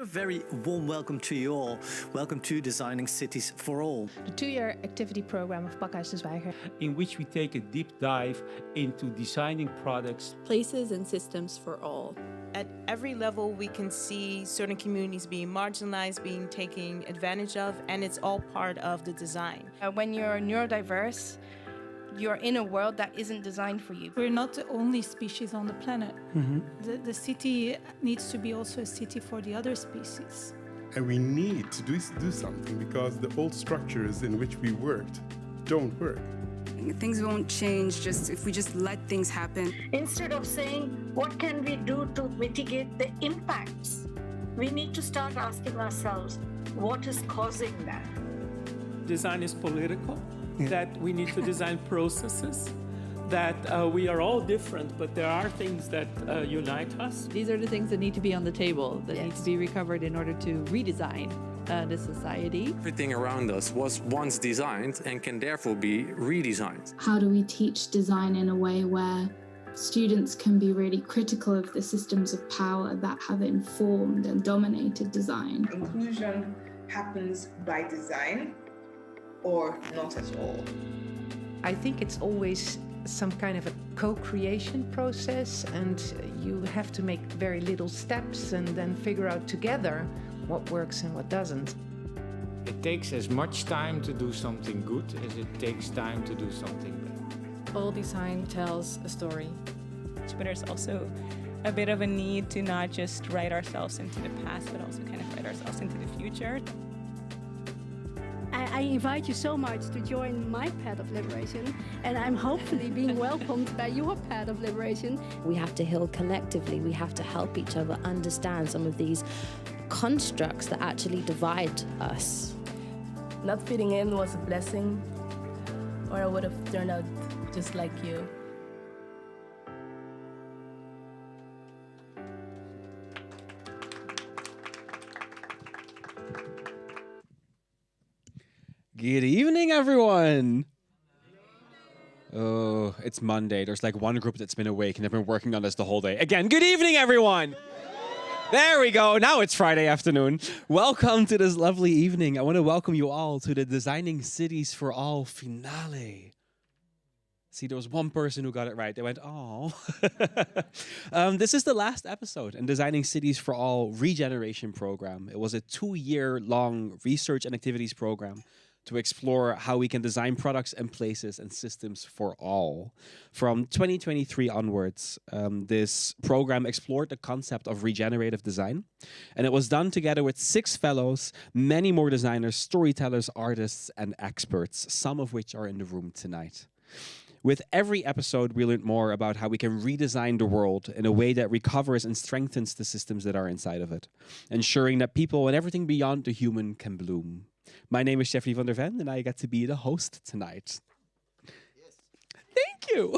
A very warm welcome to you all. Welcome to Designing Cities for All, the 2-year activity program of Pakhuis de Zwijger, in which we take a deep dive into designing products, places and systems for all. At every level, we can see certain communities being marginalized, being taken advantage of, and it's all part of the design. When you're neurodiverse, you're in a world that isn't designed for you. We're not the only species on the planet. The city needs to be also a city for the other species. And we need to do something because the old structures in which we worked don't work. Things won't change just if we just let things happen. Instead of saying, what can we do to mitigate the impacts? We need to start asking ourselves, what is causing that? Design is political, that we need to design processes, that we are all different, but there are things that unite us. These are the things that need to be on the table, that need to be recovered in order to redesign the society. Everything around us was once designed and can therefore be redesigned. How do we teach design in a way where students can be really critical of the systems of power that have informed and dominated design? Inclusion happens by design or not at all. I think it's always some kind of a co-creation process, and you have to make very little steps and then figure out together what works and what doesn't. It takes as much time to do something good as it takes time to do something bad. All design tells a story. But there's also a bit of a need to not just write ourselves into the past, but also kind of write ourselves into the future. I invite you so much to join my path of liberation, and I'm hopefully being welcomed by your path of liberation. We have to heal collectively. We have to help each other understand some of these constructs that actually divide us. Not fitting in was a blessing, or I would have turned out just like you. Good evening, everyone. Oh, it's Monday. There's like one group that's been awake and they've been working on this the whole day. Again, good evening, everyone. There we go. Now it's Friday afternoon. Welcome to this lovely evening. I want to welcome you all to the Designing Cities for All finale. See, there was one person who got it right. They went, oh. This is the last episode in Designing Cities for All regeneration program. It was a 2-year-long research and activities program to explore how we can design products and places and systems for all. From 2023 onwards, this program explored the concept of regenerative design, and it was done together with 6 fellows, many more designers, storytellers, artists, and experts, some of which are in the room tonight. With every episode, we learned more about how we can redesign the world in a way that recovers and strengthens the systems that are inside of it, ensuring that people and everything beyond the human can bloom. My name is Jeffrey van der Ven, and I get to be the host tonight. Yes. Thank you.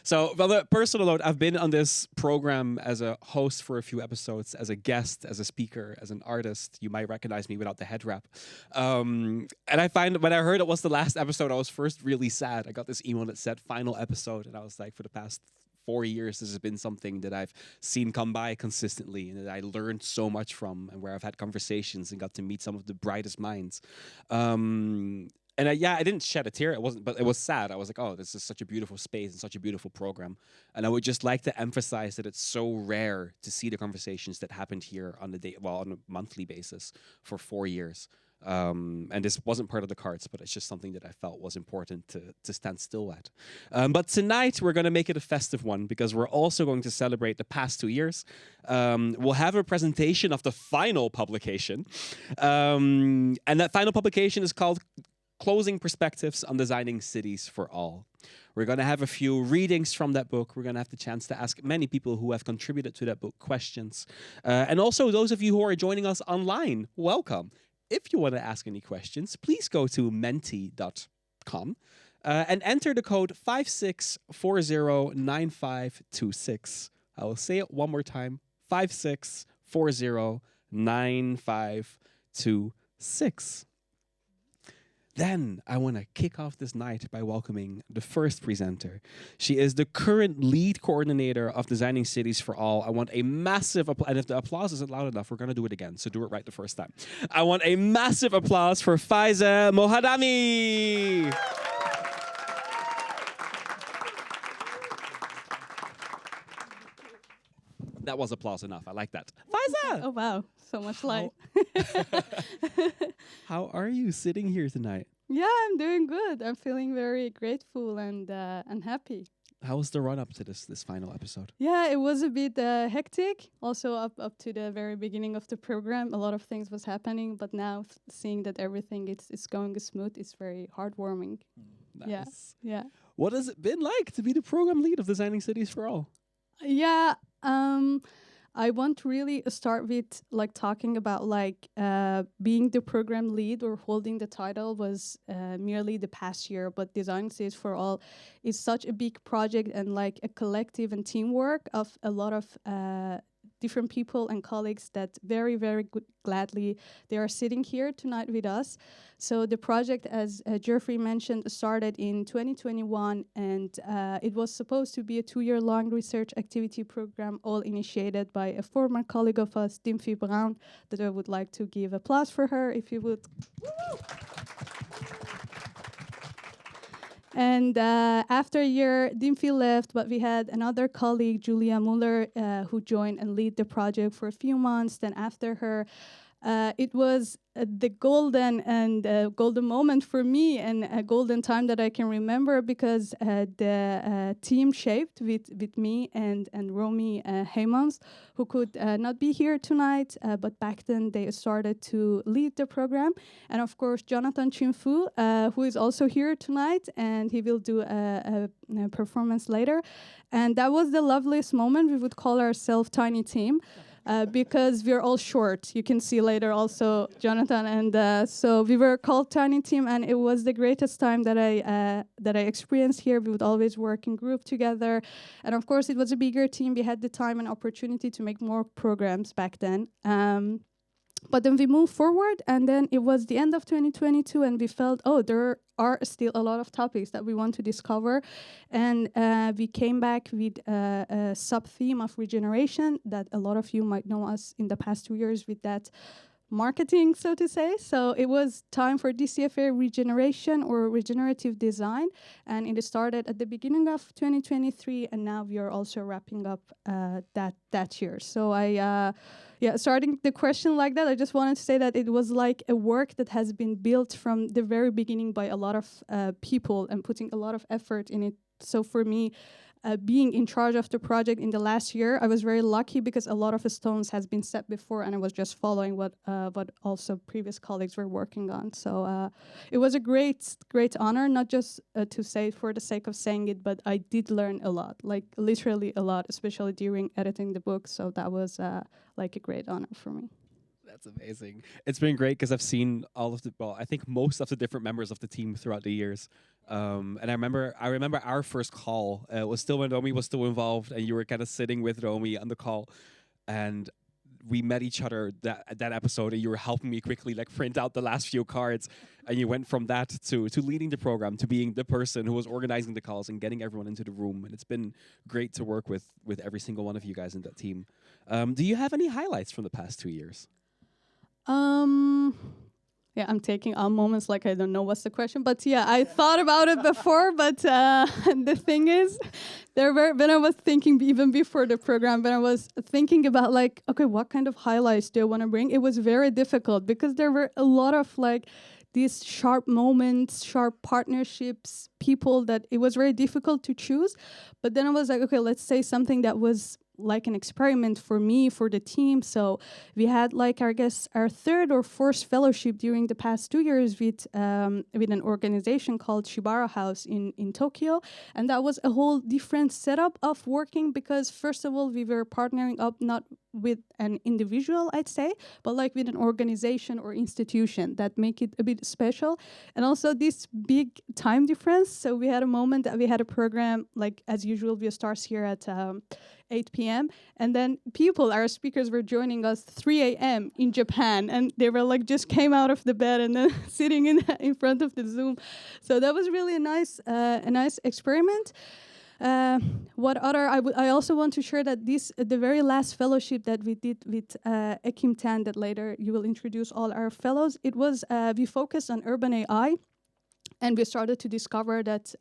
So, on a personal note, I've been on this program as a host for a few episodes, as a guest, as a speaker, as an artist. You might recognize me without the head wrap. And I find when I heard it was the last episode, I was first really sad. I got this email that said final episode, and I was like, for the past 4 years, this has been something that I've seen come by consistently and that I learned so much from, and where I've had conversations and got to meet some of the brightest minds. And I didn't shed a tear. But it was sad. I was like, oh, this is such a beautiful space and such a beautiful program. And I would just like to emphasize that it's so rare to see the conversations that happened here on on a monthly basis for 4 years. And this wasn't part of the cards, but it's just something that I felt was important to stand still at. But tonight, we're going to make it a festive one because we're also going to celebrate the past 2 years. We'll have a presentation of the final publication. And that final publication is called Closing Perspectives on Designing Cities for All. We're going to have a few readings from that book. We're going to have the chance to ask many people who have contributed to that book questions. And also those of you who are joining us online, welcome. If you want to ask any questions, please go to menti.com and enter the code 56409526. I will say it one more time, 56409526. Then I want to kick off this night by welcoming the first presenter. She is the current lead coordinator of Designing Cities for All. I want a massive applause, and if the applause isn't loud enough, we're going to do it again, so do it right the first time. I want a massive applause for Faiza Mohadami. That was applause enough. I like that. Faiza! Oh, wow. So much light. How are you sitting here tonight? Yeah, I'm doing good. I'm feeling very grateful and happy. How was the run up to this final episode? Yeah, it was a bit hectic. Also up to the very beginning of the program, a lot of things was happening. But now seeing that everything is going smooth, it's very heartwarming. Nice. Yeah. What has it been like to be the program lead of Designing Cities for All? Yeah, I want to really start with like talking about like being the program lead or holding the title was merely the past year, but Design Cities for All is such a big project and like a collective and teamwork of a lot of different people and colleagues that very, very gladly they are sitting here tonight with us. So the project, as Jeffrey mentioned, started in 2021, and it was supposed to be a 2-year-long research activity program, all initiated by a former colleague of us, Dimfie Brown, that I would like to give applause for her, if you would. And after a year, Dimfie left, but we had another colleague, Julia Muller, who joined and lead the project for a few months. Then after her, it was the golden moment for me and a golden time that I can remember, because the team shaped with me and Romy Heymans, who could not be here tonight, but back then they started to lead the program. And of course, Jonathan Chinfu, who is also here tonight, and he will do a performance later. And that was the loveliest moment. We would call ourselves Tiny Team. Because we're all short. You can see later also Jonathan, and so we were called Tiny Team, and it was the greatest time that I experienced here. We would always work in group together, and of course it was a bigger team. We had the time and opportunity to make more programs back then. But then we moved forward, and then it was the end of 2022, and we felt, oh, there are still a lot of topics that we want to discover. And we came back with a sub-theme of regeneration that a lot of you might know us in the past 2 years with that marketing, so to say. So it was time for DCFA regeneration or regenerative design, and it started at the beginning of 2023, and now we are also wrapping up that year. So starting the question like that, I just wanted to say that it was like a work that has been built from the very beginning by a lot of people and putting a lot of effort in it. So for me, being in charge of the project in the last year, I was very lucky because a lot of stones has been set before, and I was just following what also previous colleagues were working on. So it was a great honor, not just to say it for the sake of saying it, but I did learn a lot, like literally a lot, especially during editing the book. So that was like a great honor for me. That's amazing. It's been great because I've seen I think most of the different members of the team throughout the years. And I remember our first call was still when Romy was still involved, and you were kind of sitting with Romy on the call, and we met each other that episode, and you were helping me quickly like print out the last few cards, and you went from that to leading the program, to being the person who was organizing the calls and getting everyone into the room. And it's been great to work with every single one of you guys in that team. Do you have any highlights from the past 2 years? Yeah, I'm taking on moments like I don't know what's the question, but yeah, I thought about it before, but the thing is, when I was thinking even before the program, when I was thinking about like, okay, what kind of highlights do I want to bring? It was very difficult because there were a lot of like these sharp moments, sharp partnerships, people that it was very difficult to choose. But then I was like, okay, let's say something that was like an experiment for me, for the team. So we had like, I guess, our 3rd or 4th fellowship during the past 2 years with an organization called Shibara House in Tokyo. And that was a whole different setup of working because first of all, we were partnering up not with an individual, I'd say, but like with an organization or institution that make it a bit special. And also this big time difference. So we had a moment that we had a program, like as usual, we starts here at 8 p.m. And then our speakers were joining us 3 a.m. in Japan. And they were like, just came out of the bed and then sitting in front of the Zoom. So that was really a nice experiment. I also want to share that the very last fellowship that we did with Ekim Tan, that later you will introduce all our fellows, it was, we focused on urban AI, and we started to discover that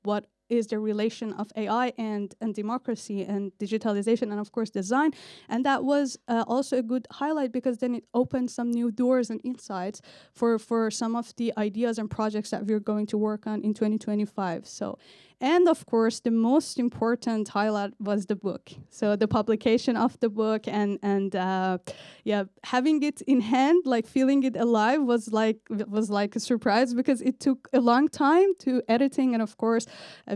what is the relation of AI and democracy and digitalization and of course design. And that was also a good highlight because then it opened some new doors and insights for some of the ideas and projects that we're going to work on in 2025. And of course, the most important highlight was the book. So the publication of the book and having it in hand, like feeling it alive was like a surprise because it took a long time to editing. And of course,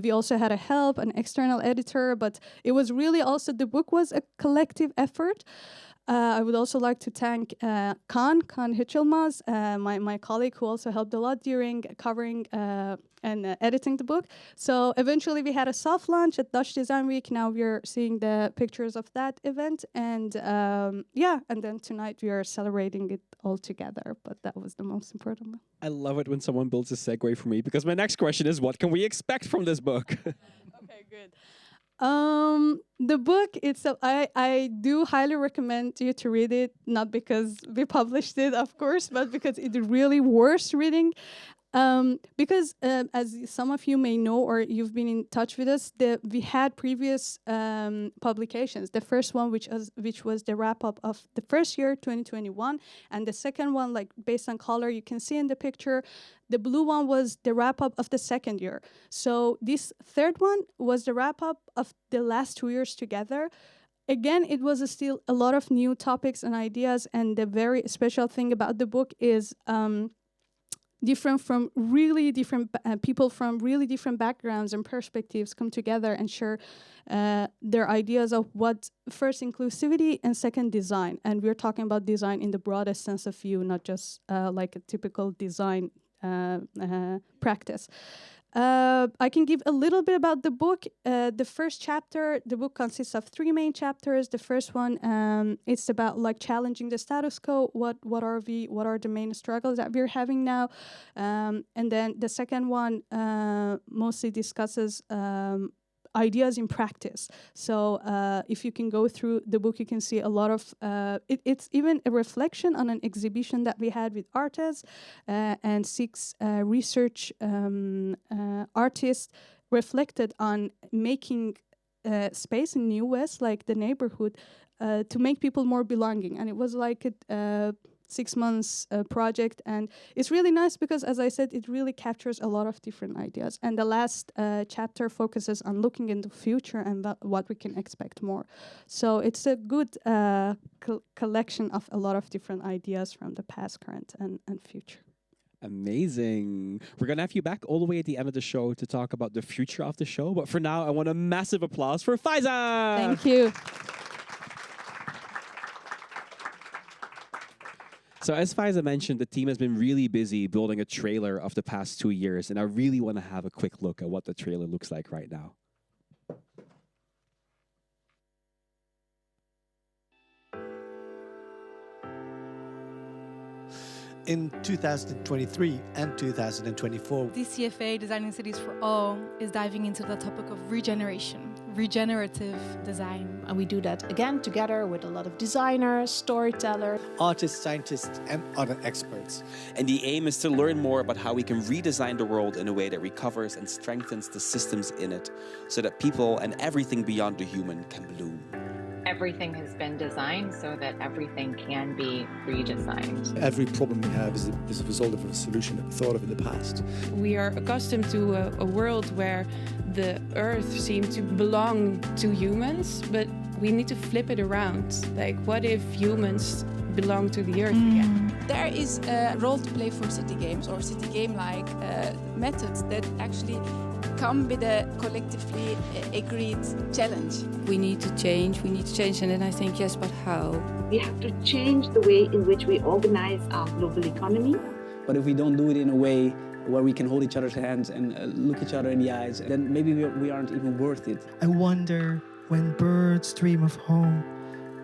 we also had an external editor, but it was really also, the book was a collective effort. I would also like to thank Kaan Hichilmaz, my colleague who also helped a lot during covering and editing the book. So eventually we had a soft launch at Dutch Design Week. Now we're seeing the pictures of that event. And and then tonight we are celebrating it all together. But that was the most important one. I love it when someone builds a segue for me because my next question is, what can we expect from this book? Okay, good. The book itself, I do highly recommend you to read it, not because we published it, of course, but because it's really worth reading. Because as some of you may know, or you've been in touch with us, we had previous publications. The first one, which was the wrap up of the first year, 2021, and the second one, like based on color, you can see in the picture, the blue one was the wrap up of the second year. So this third one was the wrap up of the last 2 years together. Again, it was still a lot of new topics and ideas, and the very special thing about the book is different from really different people from really different backgrounds and perspectives come together and share their ideas of what first inclusivity and second design. And we're talking about design in the broadest sense of view, not just like a typical design practice. I can give a little bit about the book. The first chapter, the book consists of 3 main chapters. The first one, it's about like challenging the status quo. What are the main struggles that we're having now? And then the second one mostly discusses ideas in practice. So if you can go through the book, you can see a lot of, it's even a reflection on an exhibition that we had with artists and 6 research artists reflected on making space in New West, like the neighborhood, to make people more belonging. And it was like a 6 months project, and it's really nice because, as I said, it really captures a lot of different ideas. And the last chapter focuses on looking in the future and what we can expect more. So it's a good collection of a lot of different ideas from the past, current, and future. Amazing. We're going to have you back all the way at the end of the show to talk about the future of the show. But for now, I want a massive applause for Faiza. Thank you. So as Faiza mentioned, the team has been really busy building a trailer of the past 2 years, and I really want to have a quick look at what the trailer looks like right now. In 2023 and 2024, DCFA, Designing Cities for All, is diving into the topic of regeneration, regenerative design. And we do that again together with a lot of designers, storytellers, artists, scientists, and other experts. And the aim is to learn more about how we can redesign the world in a way that recovers and strengthens the systems in it, so that people and everything beyond the human can bloom. Everything has been designed so that everything can be redesigned. Every problem we have is a result of a solution that we thought of in the past. We are accustomed to a world where the earth seems to belong to humans, but we need to flip it around. Like, what if humans belong to the earth again? There is a role to play for city games or city game-like methods that actually come with a collectively agreed challenge. We need to change, and then I think, yes, but how? We have to change the way in which we organize our global economy. But if we don't do it in a way where we can hold each other's hands and look each other in the eyes, then maybe we aren't even worth it. I wonder, when birds dream of home,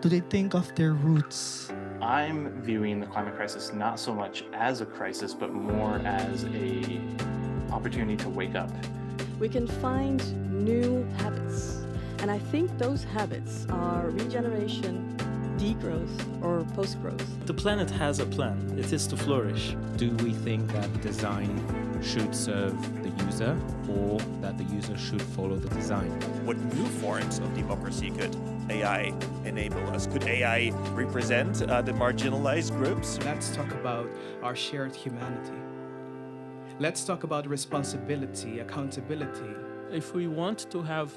do they think of their roots? I'm viewing the climate crisis not so much as a crisis, but more as a opportunity to wake up. We can find new habits, and I think those habits are regeneration, degrowth, or post-growth. The planet has a plan. It is to flourish. Do we think that design should serve the user, or that the user should follow the design? What new forms of democracy could AI enable us? Could AI represent the marginalized groups? Let's talk about our shared humanity. Let's talk about responsibility, accountability. If we want to have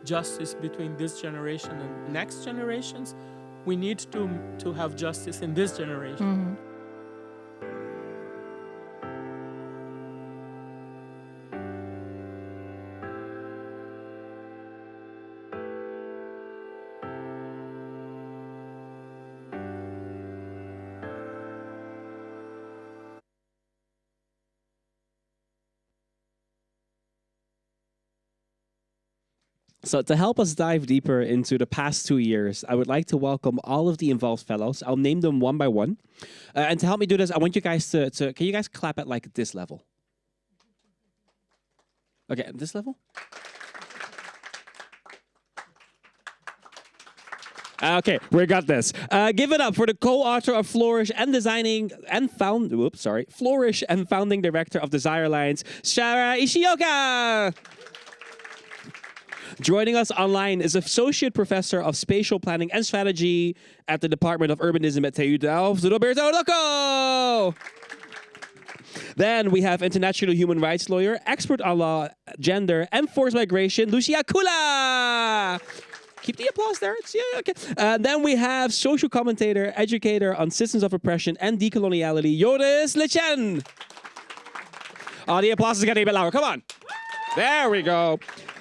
justice between this generation and next generations, we need to have justice in this generation. Mm-hmm. So to help us dive deeper into the past 2 years, I would like to welcome all of the involved fellows. I'll name them one by one. And to help me do this, I want you guys to can you guys clap at like this level? Okay, at this level? Okay, we got this. Give it up for the co-author of Flourish and Flourish and founding director of Desire Alliance, Sarah Ishioka. Joining us online is Associate Professor of Spatial Planning and Strategy at the Department of Urbanism at TU Delft, Roberto Loco. Then we have international human rights lawyer, expert on law, gender, and forced migration, Lucia Kula. Keep the applause there. Okay. Then we have social commentator, educator on systems of oppression and decoloniality, Joris Lechen. Oh, the applause is getting a bit louder. Come on. There we go.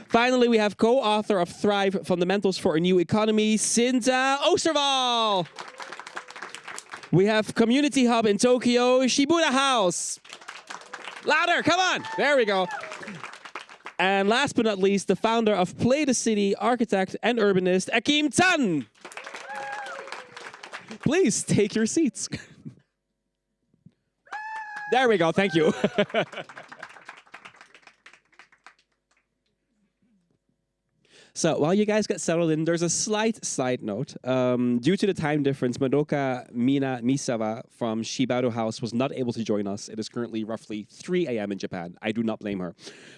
Finally, we have co-author of Thrive, Fundamentals for a New Economy, Cinta Oosterwal. We have Community Hub in Tokyo, Shibuya House. Louder, come on. There we go. And last but not least, the founder of Play the City, architect and urbanist, Akim Tan. Please take your seats. There we go, thank you. So while you guys get settled in, there's a slight side note. Due to the time difference, Madoka Mina Misawa from Shibaru House was not able to join us. It is currently roughly 3 a.m. in Japan. I do not blame her.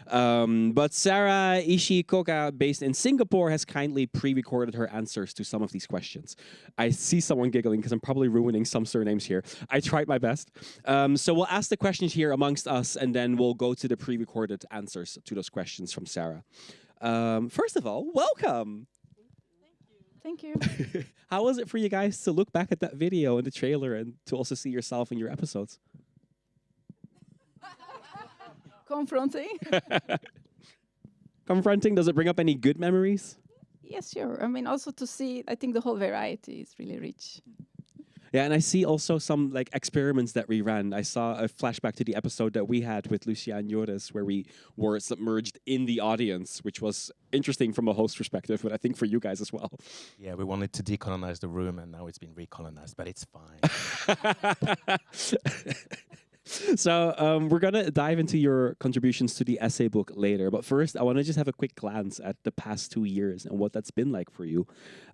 But Sarah Ishikoka, based in Singapore, has kindly pre-recorded her answers to some of these questions. I see someone giggling because I'm probably ruining some surnames here. I tried my best. So we'll ask the questions here amongst us, and then we'll go to the pre-recorded answers to those questions from Sarah. First of all, welcome. Thank you. How was it for you guys to look back at that video and the trailer and to also see yourself in your episodes? Confronting. Confronting, does it bring up any good memories? Yes, sure. I mean, also to see, I think the whole variety is really rich. Yeah, and I see also some like experiments that we ran. I saw a flashback to the episode that we had with Lucia and Joris where we were submerged in the audience, which was interesting from a host perspective, but I think for you guys as well. Yeah, we wanted to decolonize the room and now it's been recolonized, but it's fine. So we're going to dive into your contributions to the essay book later. But first, I want to just have a quick glance at the past 2 years and what that's been like for you.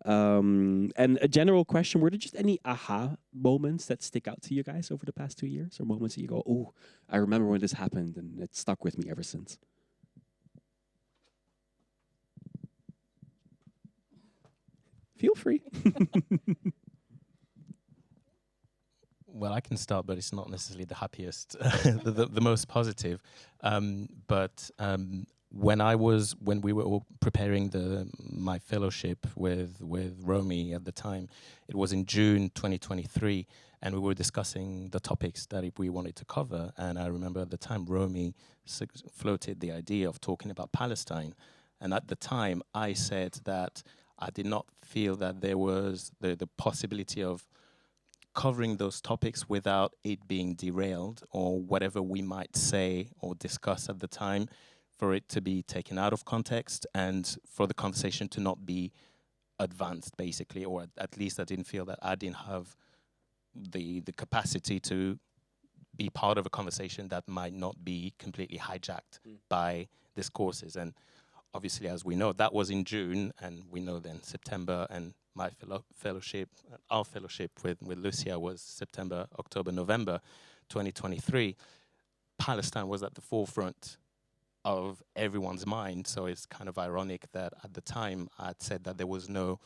And a general question, were there just any aha moments that stick out to you guys over the past 2 years? Or moments that you go, oh, I remember when this happened and it stuck with me ever since? Feel free. Well, I can start, but it's not necessarily the happiest, the most positive. But when we were all preparing my fellowship with Romy at the time, it was in June 2023, and we were discussing the topics that we wanted to cover. And I remember at the time, Romy floated the idea of talking about Palestine. And at the time, I said that I did not feel that there was the possibility of covering those topics without it being derailed, or whatever we might say or discuss at the time, for it to be taken out of context and for the conversation to not be advanced, basically, or at least I didn't feel that I didn't have the capacity to be part of a conversation that might not be completely hijacked by discourses. And obviously, as we know, that was in June, and we know then September, and my fellowship, our fellowship with Lucia was September, October, November 2023. Palestine was at the forefront of everyone's mind, so it's kind of ironic that at the time I'd said that there was no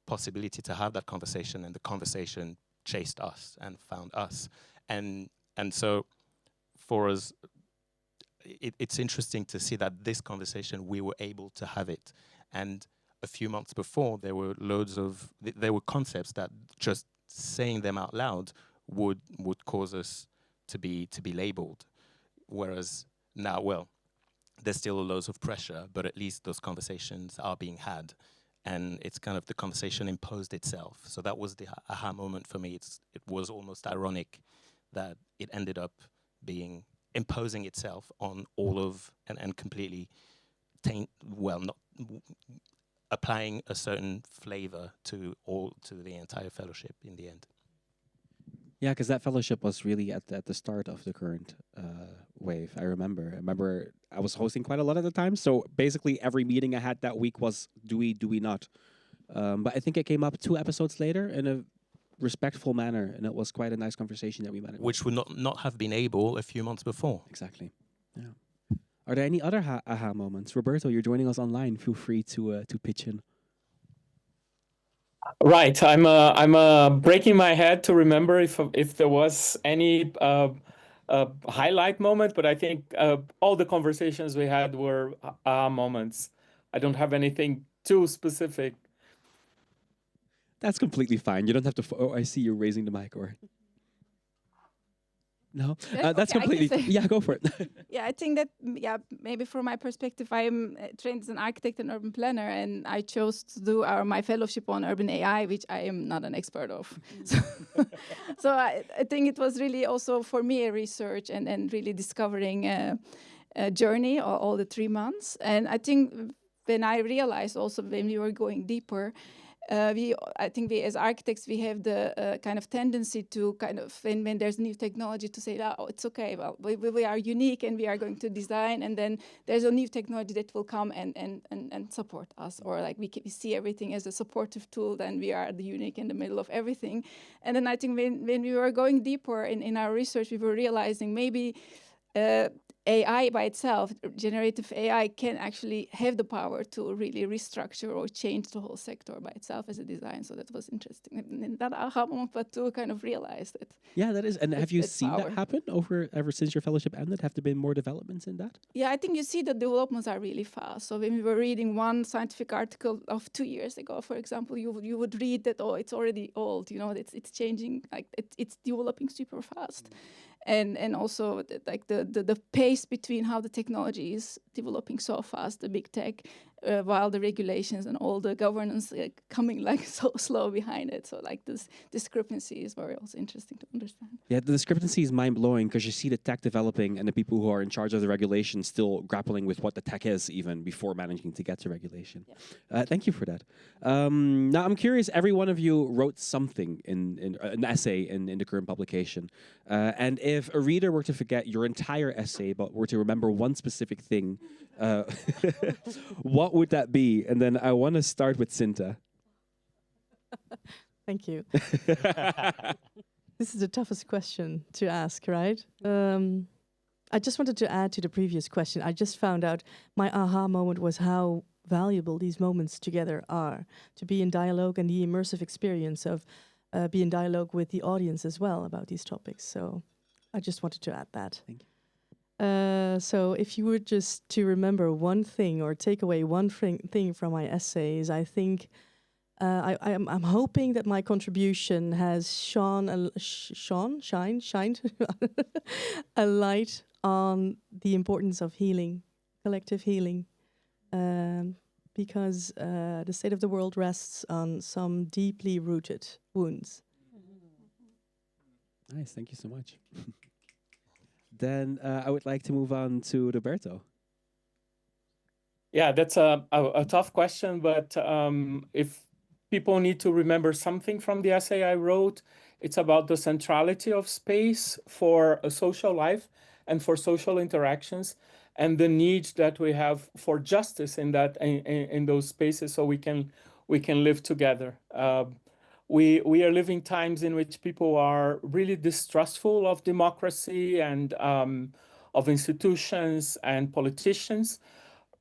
possibility to have that conversation, and the conversation chased us and found us. And so for us, it's interesting to see that this conversation, we were able to have it. And a few months before, there were there were concepts that just saying them out loud would cause us to be labeled. Whereas now, well, there's still loads of pressure, but at least those conversations are being had. And it's kind of the conversation imposed itself. So that was the aha moment for me. It was almost ironic that it ended up being imposing itself on all of, and completely not applying a certain flavor to the entire fellowship in the end. Yeah, because that fellowship was really at the start of the current wave. I remember I was hosting quite a lot at the time. So basically every meeting I had that week was do we not. But I think it came up 2 episodes later in a respectful manner, and it was quite a nice conversation that we managed. Which would not have been able a few months before. Exactly. Yeah. Are there any other aha moments? Roberto, you're joining us online. Feel free to pitch in. Right, I'm breaking my head to remember if there was any highlight moment, but I think all the conversations we had were moments. I don't have anything too specific. That's completely fine. You don't have to. Oh, I see you raising the mic, or no? That's completely. Yeah, go for it. Yeah, I think that maybe from my perspective, I am trained as an architect and urban planner, and I chose to do my fellowship on urban AI, which I am not an expert of. So I think it was really also for me a research and really discovering a journey all the 3 months. And I think when I realized also when we were going deeper. I think we as architects, we have the kind of tendency to kind of, when there's new technology, to say, oh, it's okay, well, we are unique and we are going to design, and then there's a new technology that will come and support us, or like we see everything as a supportive tool, then we are the unique in the middle of everything. And then I think when we were going deeper in our research, we were realizing maybe AI by itself, generative AI, can actually have the power to really restructure or change the whole sector by itself as a design. So that was interesting. And that aha moment, but to kind of realize it. Yeah, that is. And have you seen that happen ever since your fellowship ended? Have there been more developments in that? Yeah, I think you see the developments are really fast. So when we were reading one scientific article of 2 years ago, for example, you would read that, oh, it's already old. You know, it's changing, like it's developing super fast. And also like the pace between how the technology is developing so fast, the big tech, while the regulations and all the governance coming like so slow behind it. So like this discrepancy is very also interesting to understand. Yeah, the discrepancy is mind-blowing because you see the tech developing and the people who are in charge of the regulation still grappling with what the tech is even before managing to get to regulation. Yeah. Thank you for that. Now I'm curious, every one of you wrote something in an essay in the current publication. And if a reader were to forget your entire essay but were to remember one specific thing, what would that be? And then I want to start with Cinta. Thank you. This is the toughest question to ask, right? I just wanted to add to the previous question. I just found out my aha moment was how valuable these moments together are, to be in dialogue and the immersive experience of be in dialogue with the audience as well about these topics. So I just wanted to add that. Thank you. So if you were just to remember one thing or take away one thing from my essays, I think I'm hoping that my contribution has shined a light on the importance of healing, collective healing, because the state of the world rests on some deeply rooted wounds. Nice, thank you so much. Then I would like to move on to Roberto. Yeah, that's a tough question, but if people need to remember something from the essay I wrote, it's about the centrality of space for a social life and for social interactions, and the need that we have for justice in that in those spaces, so we can live together. We are living times in which people are really distrustful of democracy and of institutions and politicians.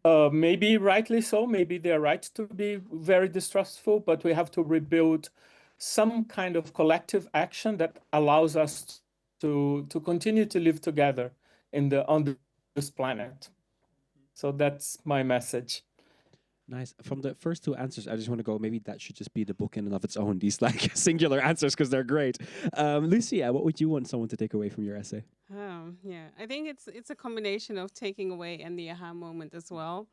Maybe rightly so, maybe they're right to be very distrustful, but we have to rebuild some kind of collective action that allows us to continue to live together on this planet. So that's my message. Nice. From the first two answers, I just want to go, maybe that should just be the book in and of its own, these like singular answers, because they're great. Lucia, what would you want someone to take away from your essay? Yeah, I think it's a combination of taking away and the aha moment as well.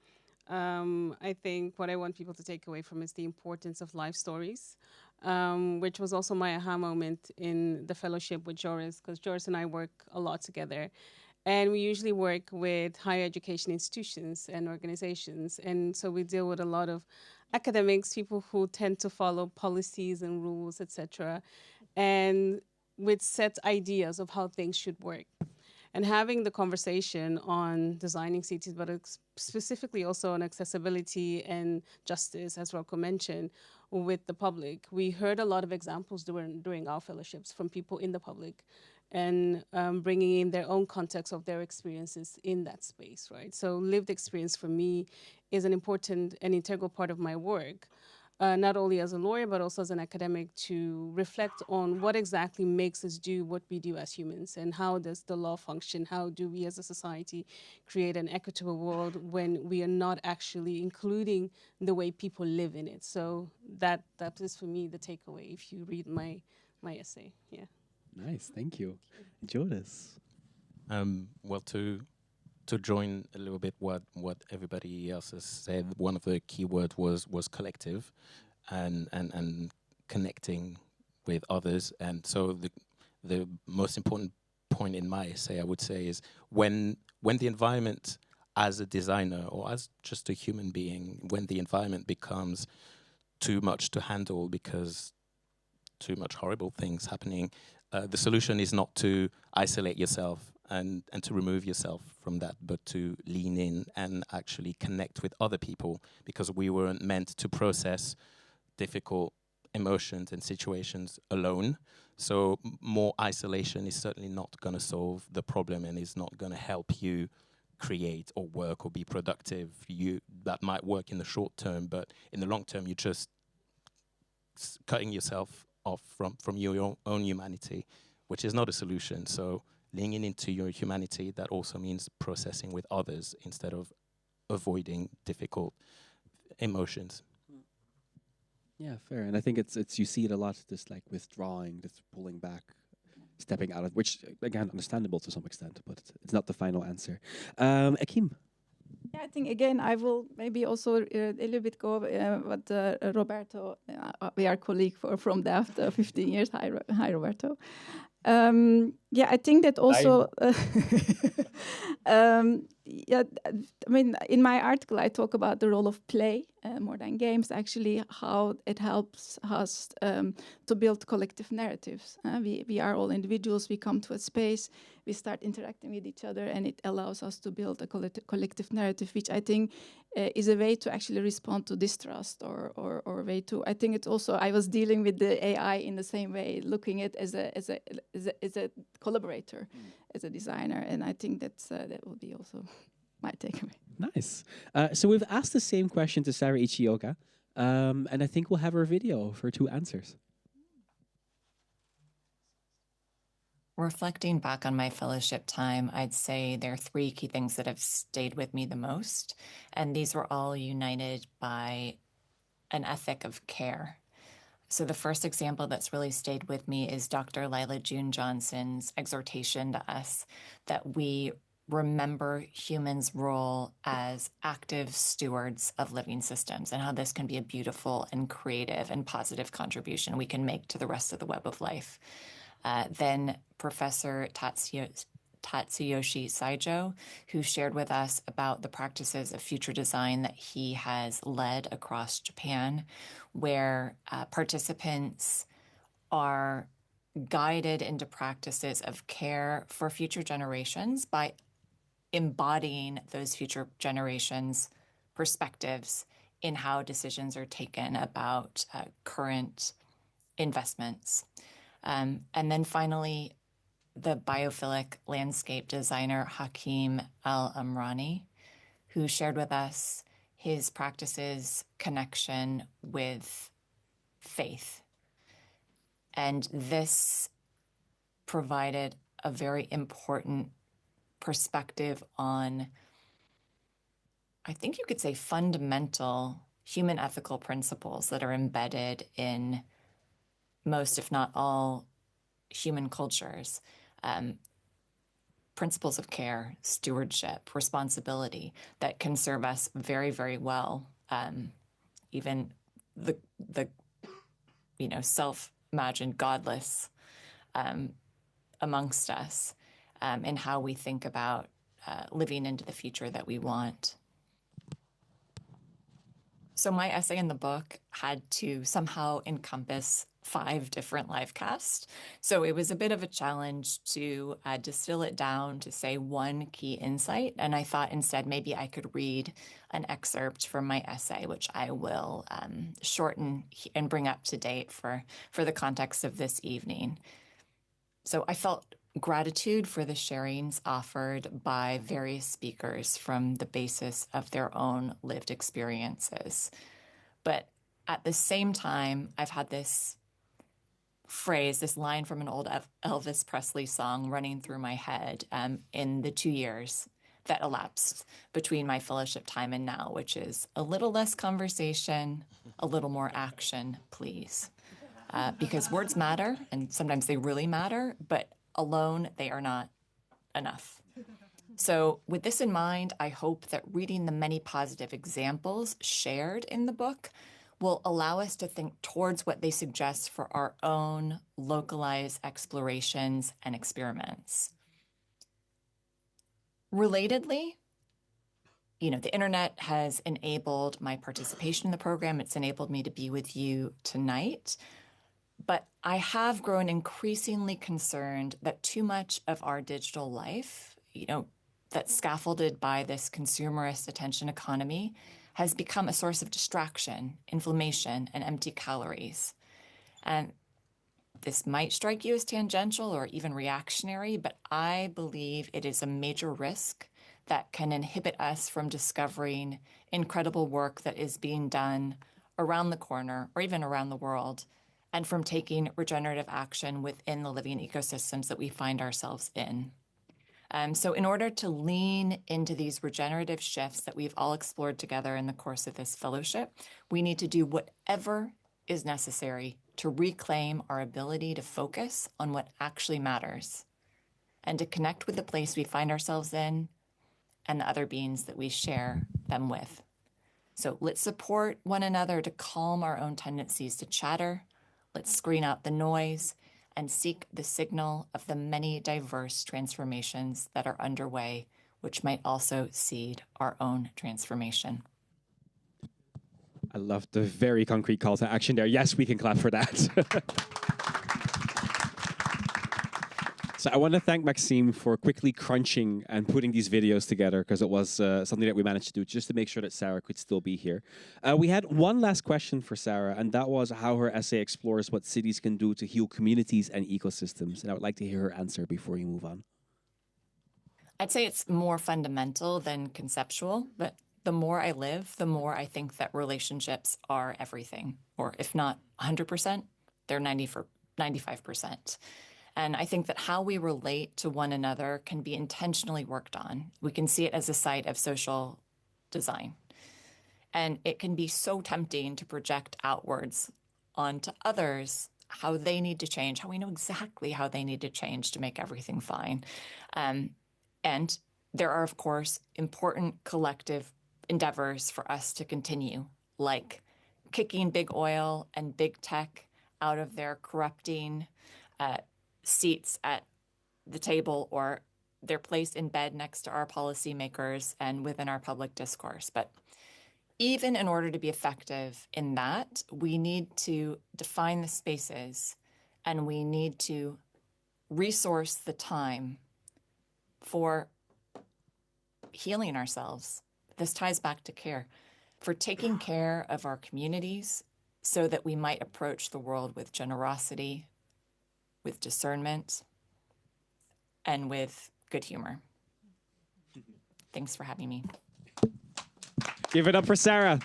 I think what I want people to take away from is the importance of life stories, which was also my aha moment in the fellowship with Joris, because Joris and I work a lot together. And we usually work with higher education institutions and organizations. And so we deal with a lot of academics, people who tend to follow policies and rules, etc., and with set ideas of how things should work. And having the conversation on designing cities, but specifically also on accessibility and justice, as Rocco mentioned, with the public. We heard a lot of examples during our fellowships from people in the public, and bringing in their own context of their experiences in that space, right? So lived experience for me is an important and integral part of my work, not only as a lawyer, but also as an academic, to reflect on what exactly makes us do what we do as humans, and how does the law function? How do we as a society create an equitable world when we are not actually including the way people live in it? So that is for me the takeaway if you read my essay, yeah. Nice, thank you. Jonas. Well, to join a little bit what everybody else has said, one of the key words was collective, and connecting with others. And so the most important point in my essay, I would say, is when the environment, as a designer or as just a human being, when the environment becomes too much to handle because too much horrible things happening, the solution is not to isolate yourself and to remove yourself from that, but to lean in and actually connect with other people, because we weren't meant to process difficult emotions and situations alone. So more isolation is certainly not going to solve the problem, and is not going to help you create or work or be productive. That might work in the short term, but in the long term, you're just cutting yourself off from your own humanity, which is not a solution. So leaning into your humanity, that also means processing with others instead of avoiding difficult emotions. Yeah, fair. And I think it's you see it a lot, this like withdrawing, this pulling back, stepping out of, which again understandable to some extent, but it's not the final answer. Akim. Yeah, I think again I will maybe also a little bit go what Roberto, we are colleagues from the after 15 years. Hi Roberto. Yeah, I think that also. Yeah, I mean, in my article, I talk about the role of play more than games. Actually, how it helps us to build collective narratives. We are all individuals. We come to a space. We start interacting with each other, and it allows us to build a collective narrative, which I think is a way to actually respond to distrust, or a way to. I think it's also. I was dealing with the AI in the same way, looking at it as a collaborator, as a designer, and I think that will be also my takeaway. Nice. So we've asked the same question to Sarah Ichioka, and I think we'll have her video for 2 answers. Reflecting back on my fellowship time, I'd say there are 3 key things that have stayed with me the most, and these were all united by an ethic of care So the first example that's really stayed with me is Dr. Lila June Johnson's exhortation to us that we remember humans' role as active stewards of living systems and how this can be a beautiful and creative and positive contribution we can make to the rest of the web of life. Then Professor Tatsuyoshi Saijo, who shared with us about the practices of future design that he has led across Japan, where participants are guided into practices of care for future generations by embodying those future generations' perspectives in how decisions are taken about current investments. And then finally, the biophilic landscape designer Hakim Al-Amrani, who shared with us his practices connection with faith. And this provided a very important perspective on, I think you could say, fundamental human ethical principles that are embedded in most, if not all, human cultures. Principles of care, stewardship, responsibility that can serve us very, very well. Even the self-imagined godless amongst us, and how we think about living into the future that we want. So my essay in the book had to somehow encompass 5 different live casts. So it was a bit of a challenge to distill it down to say one key insight. And I thought instead maybe I could read an excerpt from my essay, which I will shorten and bring up to date for the context of this evening. So I felt gratitude for the sharings offered by various speakers from the basis of their own lived experiences. But at the same time, I've had this phrase, this line from an old Elvis Presley song running through my head in the 2 years that elapsed between my fellowship time and now, which is a little less conversation, a little more action, please. Because words matter, and sometimes they really matter, but alone they are not enough. So with this in mind, I hope that reading the many positive examples shared in the book will allow us to think towards what they suggest for our own localized explorations and experiments. Relatedly, the internet has enabled my participation in the program. It's enabled me to be with you tonight. But I have grown increasingly concerned that too much of our digital life, that's scaffolded by this consumerist attention economy, has become a source of distraction, inflammation, and empty calories. And this might strike you as tangential or even reactionary, but I believe it is a major risk that can inhibit us from discovering incredible work that is being done around the corner or even around the world, and from taking regenerative action within the living ecosystems that we find ourselves in. So in order to lean into these regenerative shifts that we've all explored together in the course of this fellowship, we need to do whatever is necessary to reclaim our ability to focus on what actually matters and to connect with the place we find ourselves in and the other beings that we share them with. So let's support one another to calm our own tendencies to chatter. Let's screen out the noise and seek the signal of the many diverse transformations that are underway, which might also seed our own transformation. I love the very concrete call to action there. Yes, we can clap for that. So I want to thank Maxime for quickly crunching and putting these videos together, because it was something that we managed to do just to make sure that Sarah could still be here. We had one last question for Sarah, and that was how her essay explores what cities can do to heal communities and ecosystems. And I would like to hear her answer before you move on. I'd say it's more fundamental than conceptual, but the more I live, the more I think that relationships are everything, or if not 100%, they're 95%. And I think that how we relate to one another can be intentionally worked on. We can see it as a site of social design. And it can be so tempting to project outwards on to others how they need to change, how we know exactly how they need to change to make everything fine. And there are, of course, important collective endeavors for us to continue, like kicking big oil and big tech out of their corrupting seats at the table or their place in bed next to our policymakers and within our public discourse. But even in order to be effective in that, we need to define the spaces and we need to resource the time for healing ourselves. This ties back to care, for taking care of our communities so that we might approach the world with generosity, with discernment, and with good humor. Thanks for having me. Give it up for Sarah.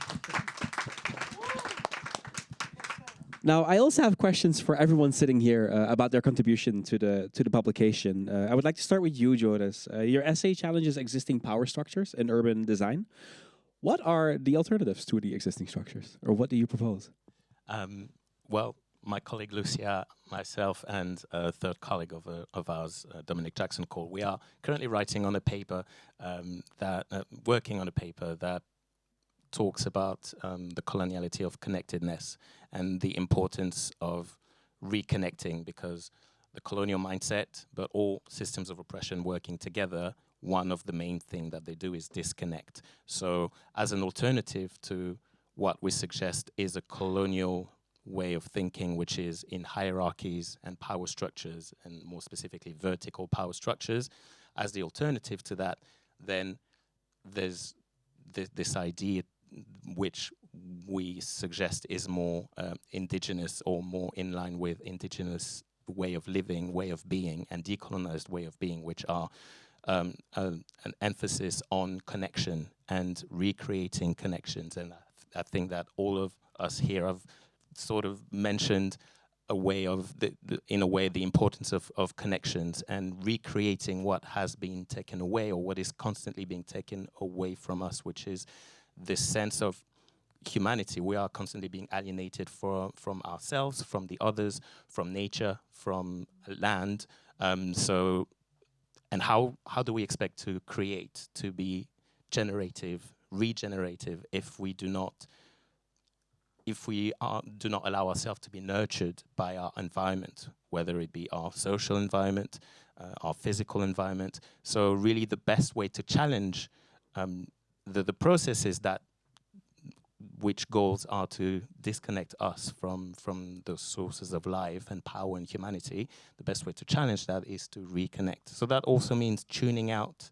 Now, I also have questions for everyone sitting here about their contribution to the publication. I would like to start with you, Joris. Your essay challenges existing power structures in urban design. What are the alternatives to the existing structures, or what do you propose? Well, my colleague Lucia, myself, and a third colleague of ours, Dominic Jackson Cole, we are currently writing on a paper working on a paper that talks about the coloniality of connectedness and the importance of reconnecting, because the colonial mindset, but all systems of oppression working together, one of the main things that they do is disconnect. So as an alternative to what we suggest is a colonial way of thinking, which is in hierarchies and power structures, and more specifically vertical power structures, as the alternative to that, then there's this idea which we suggest is more indigenous or more in line with indigenous way of living, way of being, and decolonized way of being, which are an emphasis on connection and recreating connections. And I think that all of us here have sort of mentioned a way of, in a way, the importance of connections and recreating what has been taken away or what is constantly being taken away from us, which is this sense of humanity. We are constantly being alienated from ourselves, from the others, from nature, from land. And how do we expect to create, to be generative, regenerative, if we do not allow ourselves to be nurtured by our environment, whether it be our social environment, our physical environment? So really the best way to challenge the process is that which goals are to disconnect us from those sources of life and power and humanity. The best way to challenge that is to reconnect. So that also means tuning out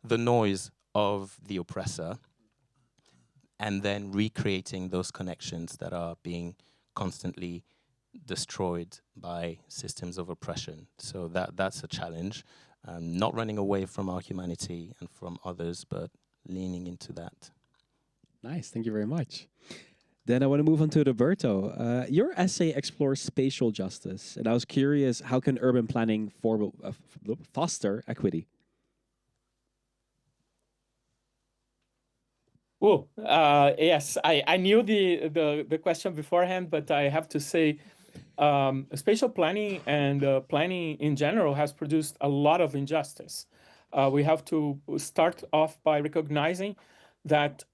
the noise of the oppressor and then recreating those connections that are being constantly destroyed by systems of oppression. So that's a challenge. Not running away from our humanity and from others, but leaning into that. Nice, thank you very much. Then I want to move on to Roberto. Your essay explores spatial justice, and I was curious, how can urban planning foster equity? Oh, yes, I knew the question beforehand, but I have to say, spatial planning and planning in general has produced a lot of injustice. We have to start off by recognizing that,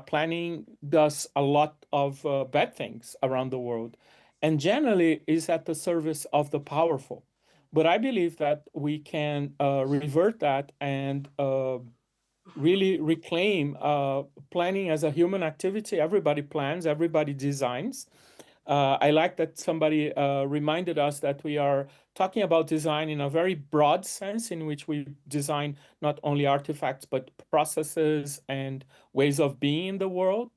planning does a lot of bad things around the world, and generally is at the service of the powerful. But I believe that we can revert that and really reclaim planning as a human activity. Everybody plans, everybody designs. I like that somebody reminded us that we are talking about design in a very broad sense, in which we design not only artifacts, but processes and ways of being in the world.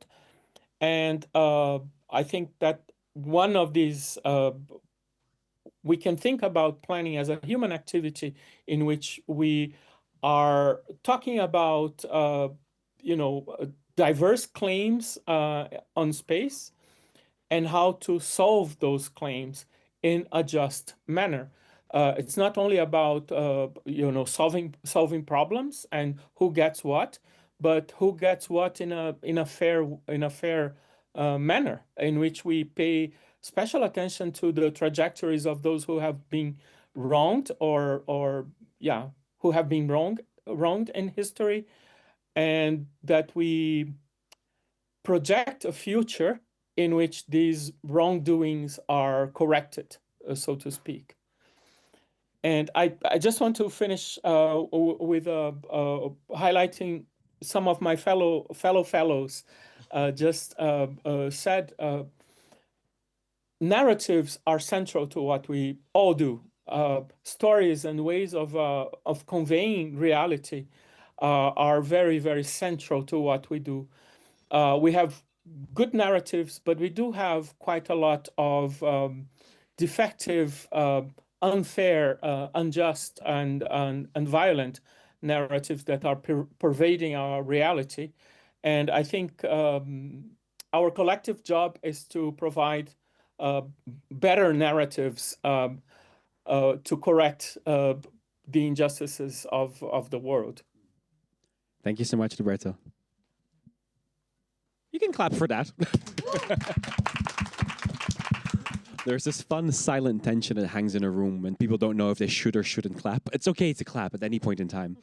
And I think that one of these, we can think about planning as a human activity in which we are talking about, diverse claims on space, and how to solve those claims in a just manner. It's not only about solving problems and who gets what, but who gets what in a fair manner in which we pay special attention to the trajectories of those who have been wronged or who have been wronged in history, and that we project a future in which these wrongdoings are corrected, so to speak. And I just want to finish with highlighting some of my fellows just said. Narratives are central to what we all do. Stories and ways of conveying reality are very, very central to what we do. We have good narratives, but we do have quite a lot of defective, unfair, unjust, and violent narratives that are pervading our reality. And I think our collective job is to provide better narratives to correct the injustices of the world. Thank you so much, Roberto. You can clap for that. There's this fun silent tension that hangs in a room when people don't know if they should or shouldn't clap. It's okay to clap at any point in time.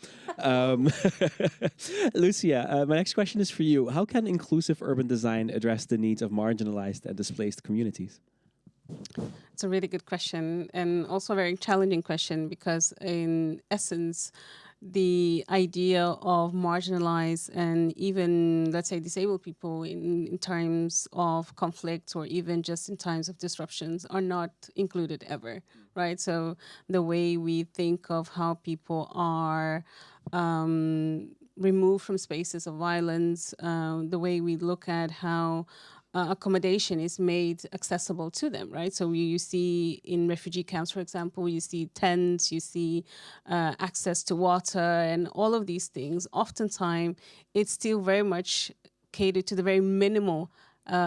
Lucia, my next question is for you. How can inclusive urban design address the needs of marginalized and displaced communities? It's a really good question, and also a very challenging question, because in essence, the idea of marginalized and even, let's say, disabled people in times of conflict or even just in times of disruptions are not included ever, right? So the way we think of how people are removed from spaces of violence, the way we look at how accommodation is made accessible to them, right? So you see in refugee camps, for example, you see tents, you see access to water, and all of these things. Oftentimes, it's still very much catered to the very minimal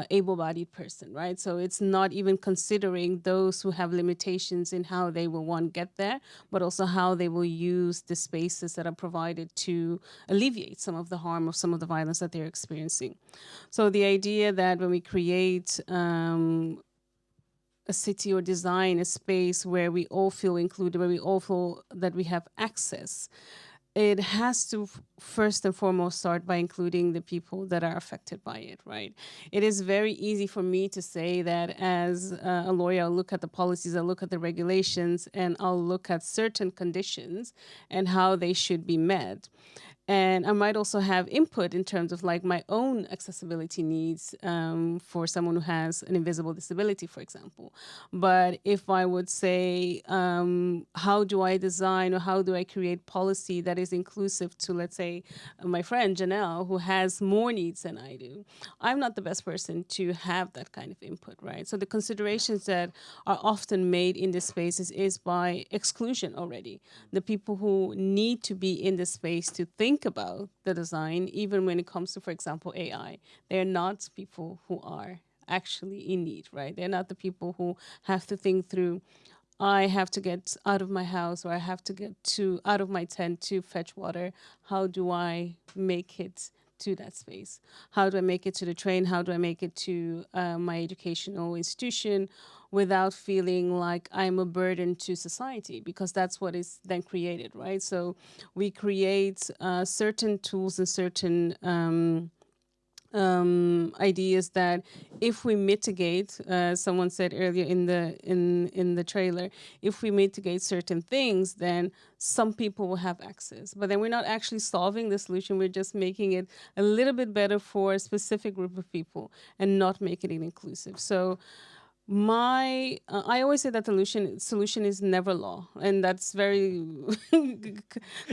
able-bodied person, right? So it's not even considering those who have limitations in how they will, one, get there, but also how they will use the spaces that are provided to alleviate some of the harm or some of the violence that they're experiencing. So the idea that when we create a city or design a space where we all feel included, where we all feel that we have access, it has to first and foremost start by including the people that are affected by it, right? It is very easy for me to say that as a lawyer, I'll look at the policies, I'll look at the regulations, and I'll look at certain conditions and how they should be met. And I might also have input in terms of like my own accessibility needs for someone who has an invisible disability, for example. But if I would say, how do I design or how do I create policy that is inclusive to, let's say, my friend Janelle, who has more needs than I do, I'm not the best person to have that kind of input, right? So the considerations that are often made in this spaces is by exclusion already. The people who need to be in the space to think about the design, even when it comes to, for example, AI. They're not people who are actually in need, right? They're not the people who have to think through, I have to get out of my house or I have to get out of my tent to fetch water. How do I make it to that space? How do I make it to the train? How do I make it to my educational institution without feeling like I'm a burden to society? Because that's what is then created, right? So we create certain tools and certain ideas that if we mitigate, someone said earlier in the trailer, if we mitigate certain things, then some people will have access. But then we're not actually solving the solution. We're just making it a little bit better for a specific group of people and not making it inclusive. So I always say that the solution is never law, and that's very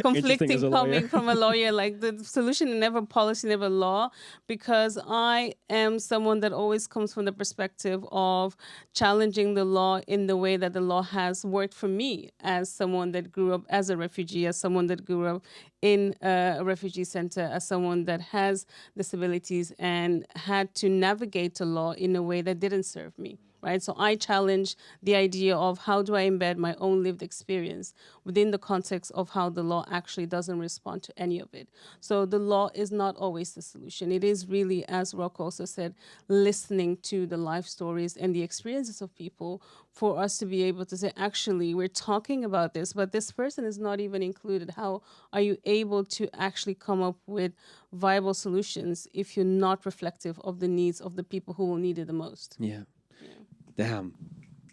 conflicting coming from a lawyer. Like the solution is never policy, never law, because I am someone that always comes from the perspective of challenging the law in the way that the law has worked for me as someone that grew up as a refugee, as someone that grew up in a refugee center, as someone that has disabilities and had to navigate the law in a way that didn't serve me. right? So I challenge the idea of how do I embed my own lived experience within the context of how the law actually doesn't respond to any of it. So the law is not always the solution. It is really, as Rock also said, listening to the life stories and the experiences of people for us to be able to say, actually, we're talking about this, but this person is not even included. How are you able to actually come up with viable solutions if you're not reflective of the needs of the people who will need it the most? Yeah. Damn.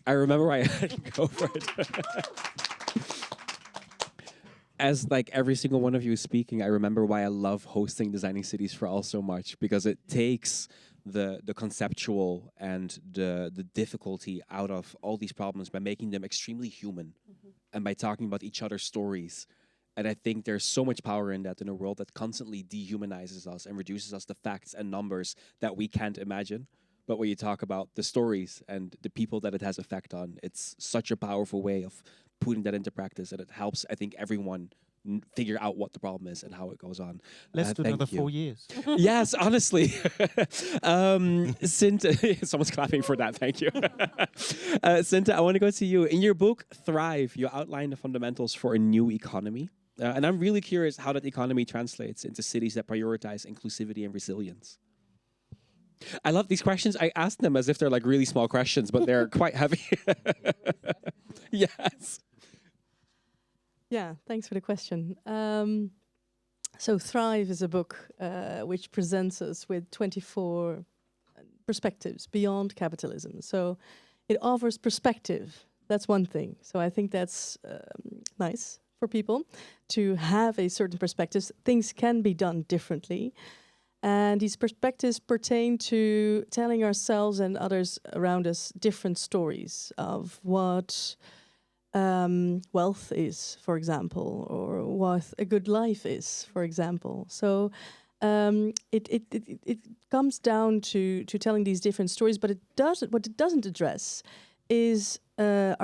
I remember why I had to go for it. As like every single one of you speaking, I remember why I love hosting Designing Cities for All so much, because it takes the conceptual and the difficulty out of all these problems by making them extremely human and by talking about each other's stories. And I think there's so much power in that in a world that constantly dehumanizes us and reduces us to facts and numbers that we can't imagine. But when you talk about the stories and the people that it has effect on, it's such a powerful way of putting that into practice, and it helps, I think, everyone figure out what the problem is and how it goes on. Let's do another thank you. 4 years. Yes, honestly. Cinta, someone's clapping for that. Thank you. Cinta, I want to go to you. In your book, Thrive, you outline the fundamentals for a new economy. And I'm really curious how that economy translates into cities that prioritize inclusivity and resilience. I love these questions. I ask them as if they're like really small questions, but they're quite heavy. Yes. Yeah, thanks for the question. So Thrive is a book which presents us with 24 perspectives beyond capitalism. So it offers perspective. That's one thing. So I think that's nice for people to have a certain perspective. Things can be done differently. And these perspectives pertain to telling ourselves and others around us different stories of what wealth is, for example, or what a good life is, for example. So it comes down to telling these different stories, but what it doesn't address is telling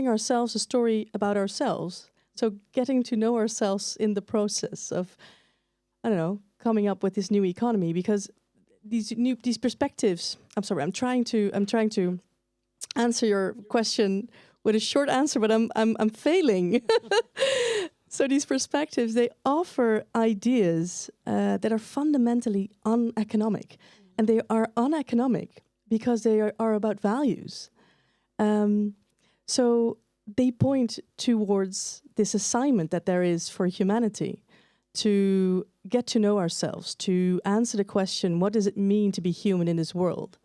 ourselves a story about ourselves. So getting to know ourselves in the process of, I don't know, coming up with this new economy, because these perspectives. I'm sorry, I'm trying to answer your question with a short answer, but I'm failing. So these perspectives, they offer ideas that are fundamentally uneconomic, and they are uneconomic because they are about values. So they point towards this assignment that there is for humanity to get to know ourselves, to answer the question, what does it mean to be human in this world?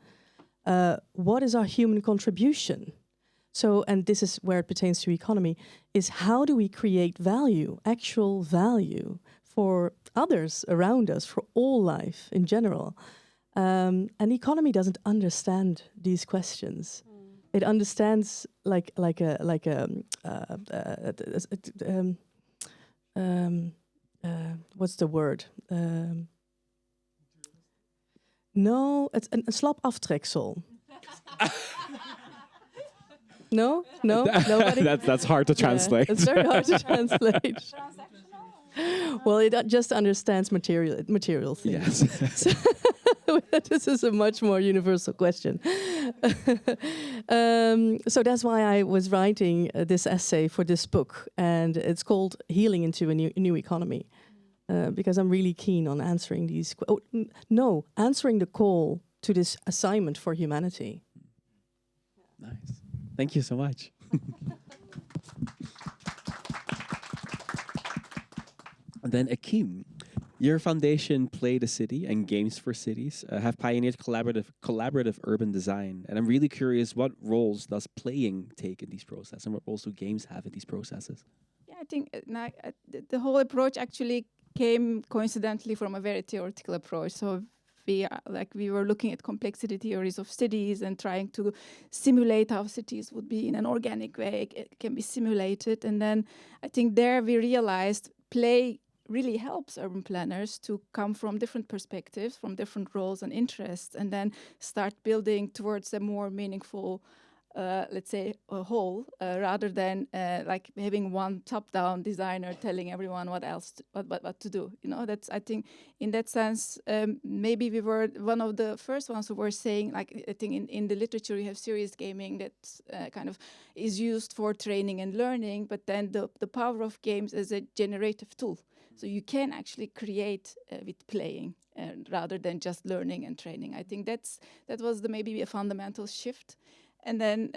What is our human contribution? So, and this is where it pertains to economy, is how do we create value, actual value for others around us, for all life in general? And economy doesn't understand these questions. It understands what's the word? No, it's een slap aftreksel. No, nobody. That's hard to translate. It's very hard to translate. Well, it just understands material things. Yes. So this is a much more universal question. So that's why I was writing this essay for this book, and it's called "Healing into a New Economy," because I'm really keen on answering these. Answering the call to this assignment for humanity. Nice. Thank you so much. And then Akim, your foundation Play the City and Games for Cities have pioneered collaborative urban design. And I'm really curious, what roles does playing take in these processes, and what roles do games have in these processes? Yeah, I think the whole approach actually came coincidentally from a very theoretical approach. So we were looking at complexity theories of cities and trying to simulate how cities would be in an organic way. It can be simulated. And then I think there we realized play really helps urban planners to come from different perspectives, from different roles and interests, and then start building towards a more meaningful let's say, a whole, rather than like having one top-down designer telling everyone what to do. You know, that's, I think, in that sense, maybe we were one of the first ones who were saying, like, I think in the literature you have serious gaming that kind of is used for training and learning, but then the power of games as a generative tool. So you can actually create with playing rather than just learning and training. I think that was maybe a fundamental shift. And then,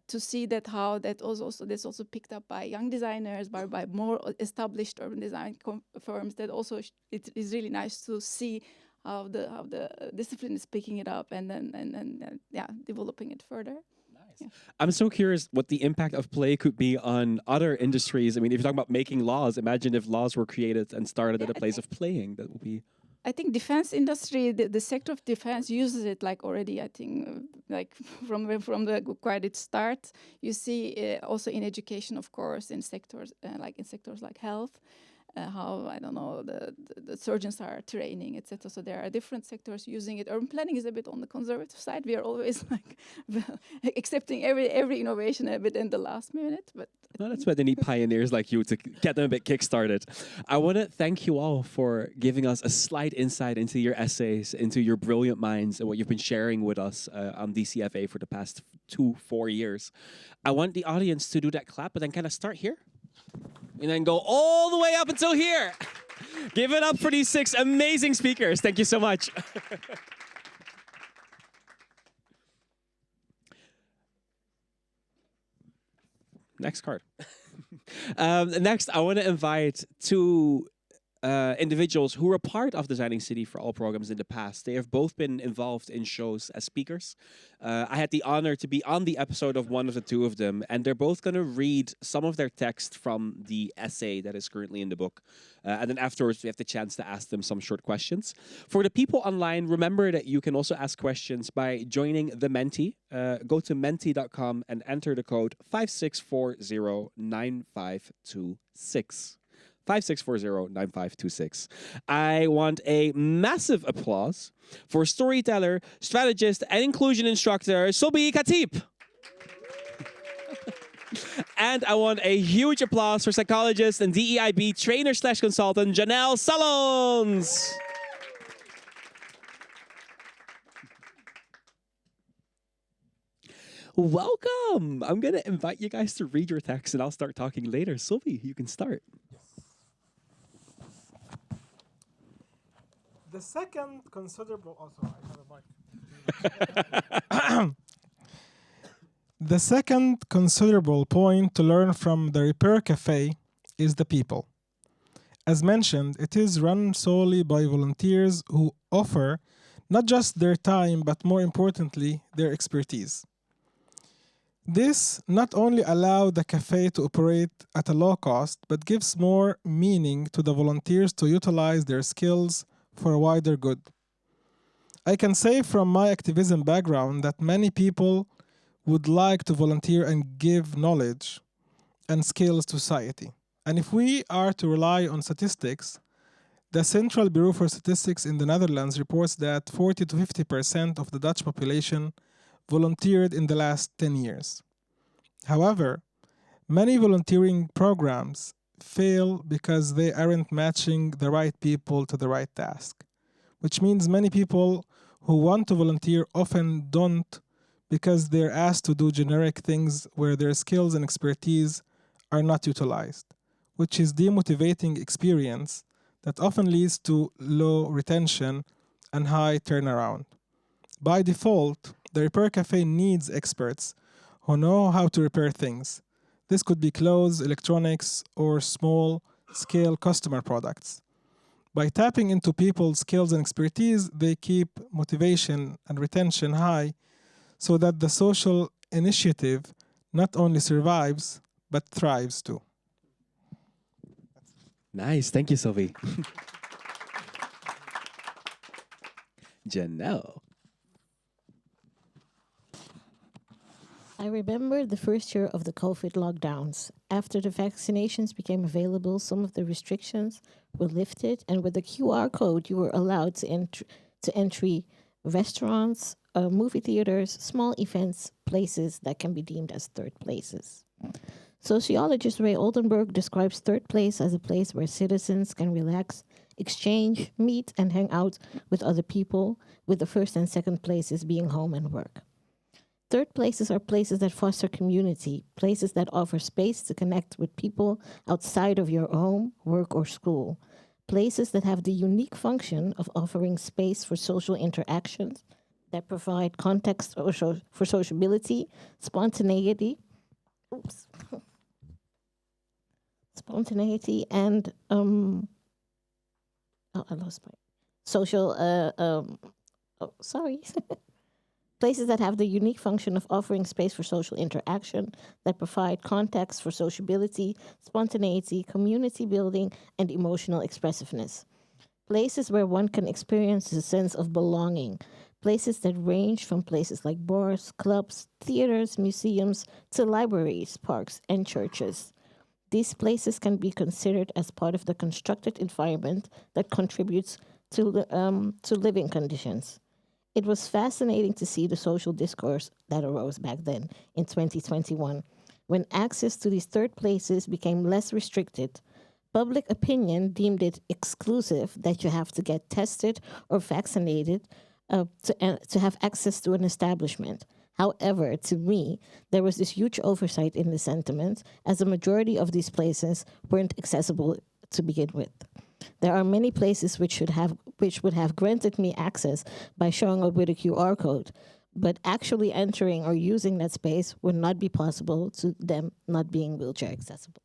to see that how that that's also picked up by young designers, by more established urban design firms. That also it is really nice to see how the discipline is picking it up and then developing it further. Yeah. I'm so curious what the impact of play could be on other industries. I mean, if you're talking about making laws, imagine if laws were created and started at a place of playing. That would be. I think defense industry, the sector of defense uses it like already. I think like from the quite its start. You see also in education, of course, in sectors like health, how I don't know the surgeons are training, etc. So there are different sectors using it. Urban planning is a bit on the conservative side. We are always like accepting every innovation a bit in the last minute, but. No, that's why they need pioneers like you to get them a bit kickstarted. I want to thank you all for giving us a slight insight into your essays, into your brilliant minds, and what you've been sharing with us on DCFA for the past 4 years. I want the audience to do that clap, but then kind of start here and then go all the way up until here. Give it up for these 6 amazing speakers. Thank you so much. Next card. Next, I want to invite 2 individuals who were part of Designing City for All programs in the past. They have both been involved in shows as speakers. I had the honor to be on the episode of one of the 2 of them, and they're both going to read some of their text from the essay that is currently in the book. And then afterwards, we have the chance to ask them some short questions. For the people online, remember that you can also ask questions by joining the Menti. Go to menti.com and enter the code 56409526. 56409526. I want a massive applause for storyteller, strategist, and inclusion instructor Sobi Khatib. And I want a huge applause for psychologist and DEIB trainer/consultant Janelle Salons. Welcome. I'm going to invite you guys to read your text and I'll start talking later. Sobi, you can start. The second considerable... Oh, sorry, I have a mic. The second considerable point to learn from the Repair Cafe is the people. As mentioned, it is run solely by volunteers who offer not just their time, but more importantly, their expertise. This not only allows the cafe to operate at a low cost, but gives more meaning to the volunteers to utilize their skills for a wider good. I can say from my activism background that many people would like to volunteer and give knowledge and skills to society. And if we are to rely on statistics, the Central Bureau for Statistics in the Netherlands reports that 40 to 50% of the Dutch population volunteered in the last 10 years. However, many volunteering programs fail because they aren't matching the right people to the right task, which means many people who want to volunteer often don't because they're asked to do generic things where their skills and expertise are not utilized, which is demotivating experience that often leads to low retention and high turnaround. By default, the Repair Cafe needs experts who know how to repair things. This could be clothes, electronics, or small-scale customer products. By tapping into people's skills and expertise, they keep motivation and retention high so that the social initiative not only survives, but thrives too. Nice. Thank you, Sylvie. Janelle. I remember the first year of the COVID lockdowns. After the vaccinations became available, some of the restrictions were lifted, and with the QR code, you were allowed to entry restaurants, movie theaters, small events, places that can be deemed as third places. Sociologist Ray Oldenburg describes third place as a place where citizens can relax, exchange, meet, and hang out with other people, with the first and second places being home and work. Third places are places that foster community, places that offer space to connect with people outside of your home, work, or school, places that have the unique function of offering space for social interactions that provide context for sociability, spontaneity, spontaneity, and I lost my social. Sorry. Places that have the unique function of offering space for social interaction, that provide context for sociability, spontaneity, community building, and emotional expressiveness. Places where one can experience a sense of belonging. Places that range from places like bars, clubs, theaters, museums, to libraries, parks, and churches. These places can be considered as part of the constructed environment that contributes to living conditions. It was fascinating to see the social discourse that arose back then in 2021, when access to these third places became less restricted. Public opinion deemed it exclusive that you have to get tested or vaccinated to have access to an establishment. However, to me, there was this huge oversight in the sentiment, as a majority of these places weren't accessible to begin with. There are many places which would have granted me access by showing up with a QR code, but actually entering or using that space would not be possible to them not being wheelchair accessible.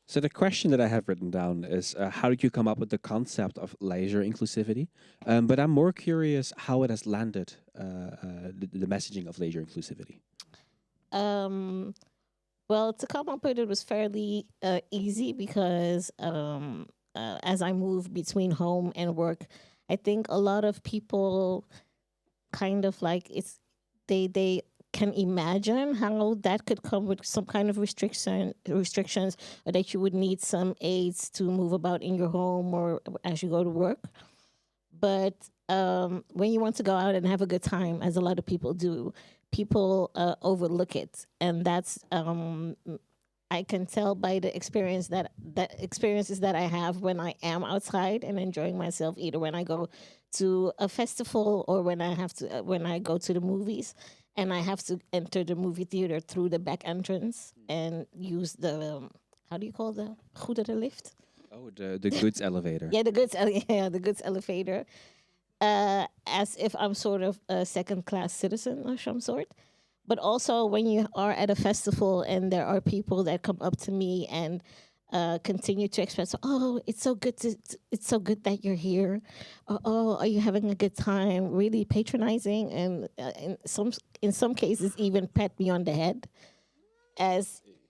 So the question that I have written down is, how did you come up with the concept of leisure inclusivity? But I'm more curious how it has landed, the messaging of leisure inclusivity. Well, to come up with it was fairly easy because as I moved between home and work, I think a lot of people kind of like they can imagine how that could come with some kind of restrictions, or that you would need some aids to move about in your home or as you go to work. But when you want to go out and have a good time, as a lot of people do, people overlook it, and that's I can tell by the experiences that I have when I am outside and enjoying myself, either when I go to a festival or when I go to the movies, and I have to enter the movie theater through the back entrance and use the how do you call the lift? Oh, the goods elevator. Yeah, the goods elevator. As if I'm sort of a second-class citizen or some sort. But also when you are at a festival and there are people that come up to me and continue to express, "Oh, it's so good that you're here. Oh, are you having a good time?" Really patronizing, and in some cases even pat me on the head.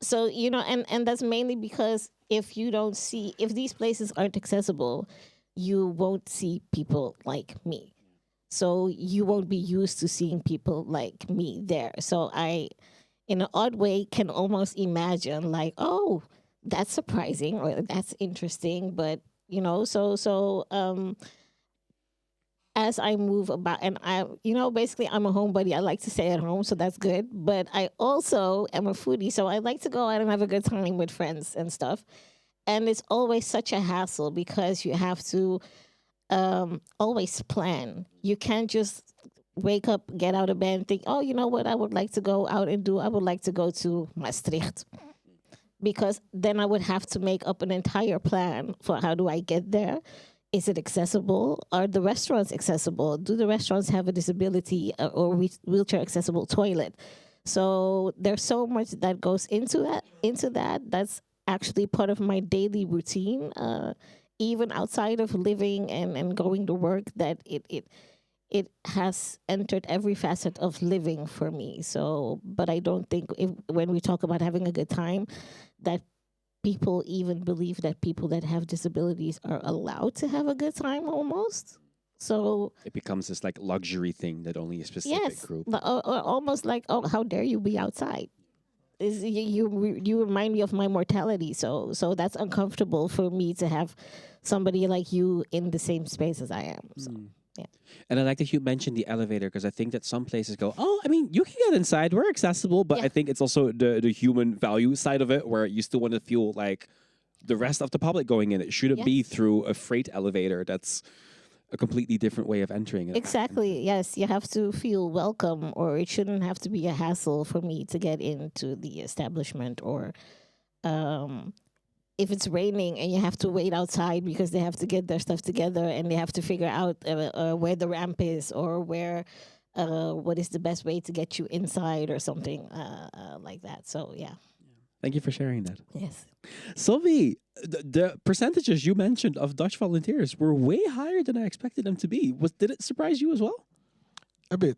So and that's mainly because if these places aren't accessible, you won't see people like me. So you won't be used to seeing people like me there. So I, in an odd way, can almost imagine like, oh, that's surprising or that's interesting. But, as I move about, and basically I'm a homebody. I like to stay at home, so that's good. But I also am a foodie, so I like to go out and have a good time with friends and stuff. And it's always such a hassle because you have to always plan. You can't just wake up, get out of bed, and think, "Oh, you know what? I would like to go out and do. I would like to go to Maastricht," because then I would have to make up an entire plan for how do I get there. Is it accessible? Are the restaurants accessible? Do the restaurants have a disability or wheelchair accessible toilet? So there's so much that goes into that. That's actually part of my daily routine, even outside of living and going to work, that it has entered every facet of living for me. So, but I don't think when we talk about having a good time, that people even believe that people that have disabilities are allowed to have a good time almost. So it becomes this like luxury thing that only a specific group. Or almost like, oh, how dare you be outside? you remind me of my mortality. So that's uncomfortable for me to have somebody like you in the same space as I am. So. Yeah. And I like that you mentioned the elevator, because I think that some places go, oh, I mean, you can get inside, we're accessible, but I think it's also the human value side of it, where you still want to feel like the rest of the public going in. It shouldn't be through a freight elevator. That's a completely different way of entering it. Exactly. Yes, you have to feel welcome, or it shouldn't have to be a hassle for me to get into the establishment, or if it's raining and you have to wait outside because they have to get their stuff together and they have to figure out where the ramp is, or where what is the best way to get you inside, or something like that. So yeah. Thank you for sharing that. Yes. Sylvie, the percentages you mentioned of Dutch volunteers were way higher than I expected them to be. Did it surprise you as well? A bit.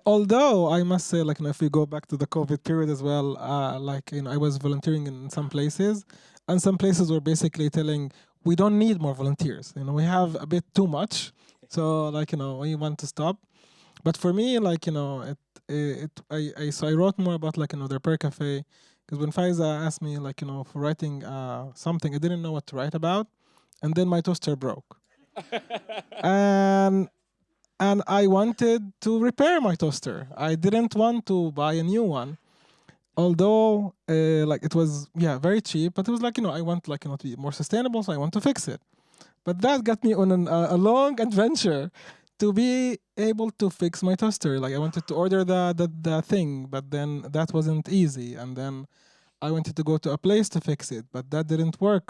Although I must say, like, if we go back to the COVID period as well, I was volunteering in some places, and some places were basically telling, we don't need more volunteers. We have a bit too much. So, we want to stop. But for me, I wrote more about, the Repair Cafe, because when Faiza asked me, for writing something, I didn't know what to write about. And then my toaster broke. And I wanted to repair my toaster. I didn't want to buy a new one. Although, it was, very cheap. But it was I want, to be more sustainable, so I want to fix it. But that got me on a long adventure to be able to fix my toaster. I wanted to order the thing, but then that wasn't easy. And then I wanted to go to a place to fix it, but that didn't work.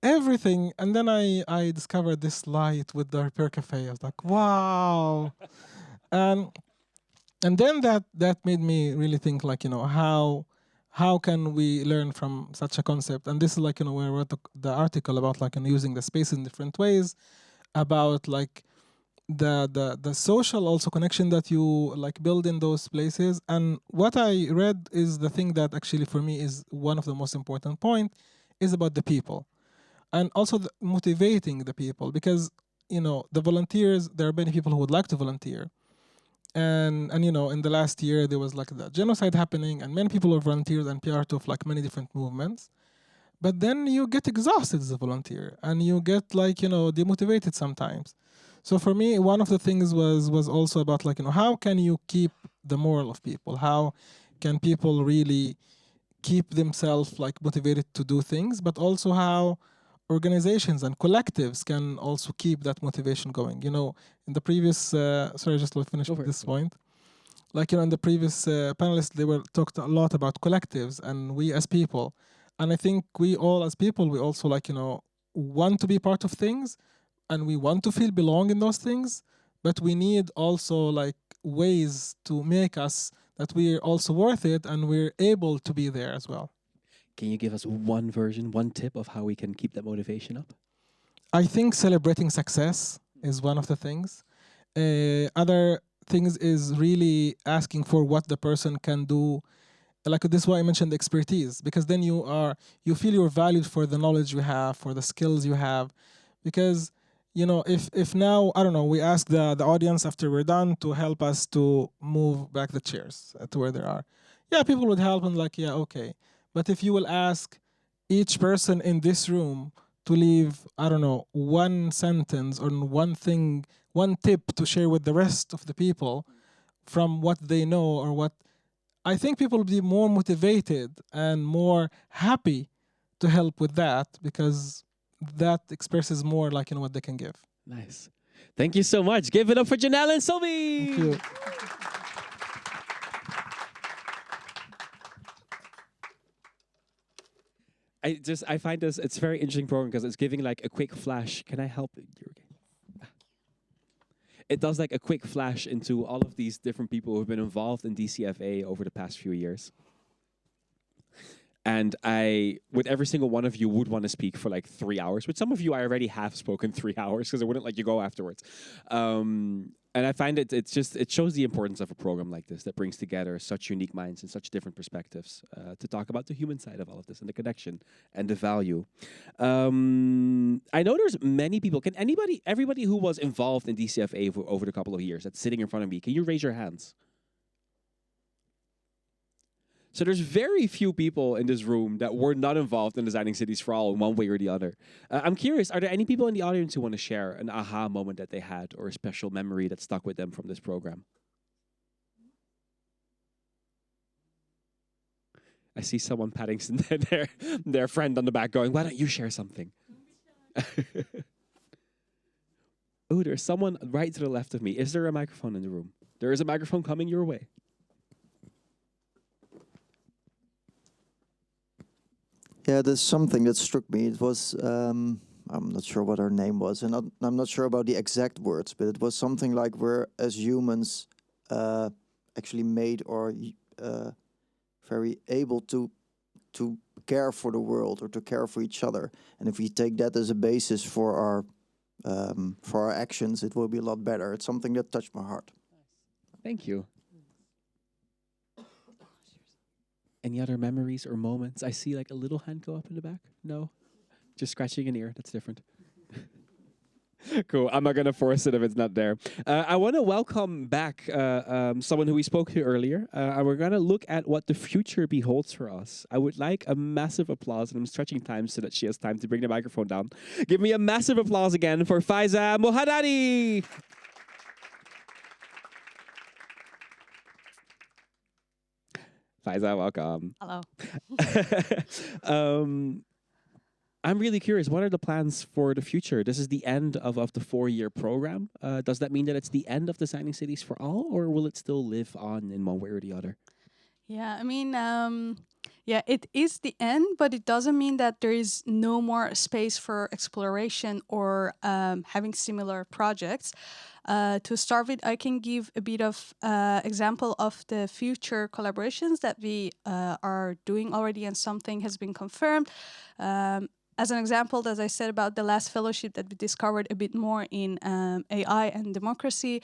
Everything. And then I discovered this light with the Repair Cafe. I was like, wow. And then that made me really think, how can we learn from such a concept? And this is where I wrote the article about using the space in different ways, about the social also connection that you build in those places. And what I read is the thing that actually for me is one of the most important point, is about the people. And also motivating the people, because, the volunteers, there are many people who would like to volunteer. And in the last year, there was the genocide happening, and many people are volunteers and part of many different movements. But then you get exhausted as a volunteer, and you get demotivated sometimes. So for me, one of the things was also about how can you keep the morale of people? How can people really keep themselves motivated to do things, but also how organizations and collectives can also keep that motivation going. In the previous, sorry, just to finish with this point. In the previous panelists, they were talked a lot about collectives and we as people. And I think we all as people, we also want to be part of things, and we want to feel belong in those things, but we need also ways to make us that we're also worth it and we're able to be there as well. Can you give us one tip of how we can keep that motivation up? I think celebrating success is one of the things. Other things is really asking for what the person can do. This is why I mentioned expertise, because then you feel you're valued for the knowledge you have, for the skills you have. Because, if now, I don't know, we ask the audience after we're done to help us to move back the chairs to where they are. Yeah, people would help and okay. But if you will ask each person in this room to leave, I don't know, one sentence or one thing, one tip to share with the rest of the people from what they know or what, I think people will be more motivated and more happy to help with that, because that expresses more what they can give. Nice. Thank you so much. Give it up for Janelle and Sylvie. Thank you. I find this, it's a very interesting program because it's giving a quick flash. Can I help? It does a quick flash into all of these different people who've been involved in DCFA over the past few years. And I, with every single one of you, would want to speak for 3 hours. With some of you, I already have spoken 3 hours because I wouldn't let you go afterwards. And I find it shows the importance of a program like this that brings together such unique minds and such different perspectives to talk about the human side of all of this and the connection and the value. I know there's many people. Can everybody who was involved in DCFA over the couple of years that's sitting in front of me, can you raise your hands? So there's very few people in this room that were not involved in designing cities for all in one way or the other. I'm curious, are there any people in the audience who want to share an aha moment that they had or a special memory that stuck with them from this program? I see someone patting their friend on the back going, why don't you share something? Oh, there's someone right to the left of me. Is there a microphone in the room? There is a microphone coming your way. Yeah, there's something that struck me. It was, I'm not sure what her name was, and I'm not sure about the exact words, but it was something like we're, as humans, actually made or very able to care for the world or to care for each other. And if we take that as a basis for our actions, it will be a lot better. It's something that touched my heart. Thank you. Any other memories or moments? I see like a little hand go up in the back. No? Just scratching an ear. That's different. Cool. I'm not going to force it if it's not there. I want to welcome back someone who we spoke to earlier. And we're going to look at what the future beholds for us. I would like a massive applause, and I'm stretching time so that she has time to bring the microphone down. Give me a massive applause again for Faiza Mohadadi. Faiza, welcome. Hello. I'm really curious, what are the plans for the future? This is the end of the 4-year program. Does that mean that it's the end of Designing Cities for All, or will it still live on in one way or the other? Yeah, I mean, yeah, it is the end, but it doesn't mean that there is no more space for exploration or having similar projects. To start with, I can give a bit of example of the future collaborations that we are doing already, and something has been confirmed. As an example, as I said about the last fellowship that we discovered a bit more in AI and democracy,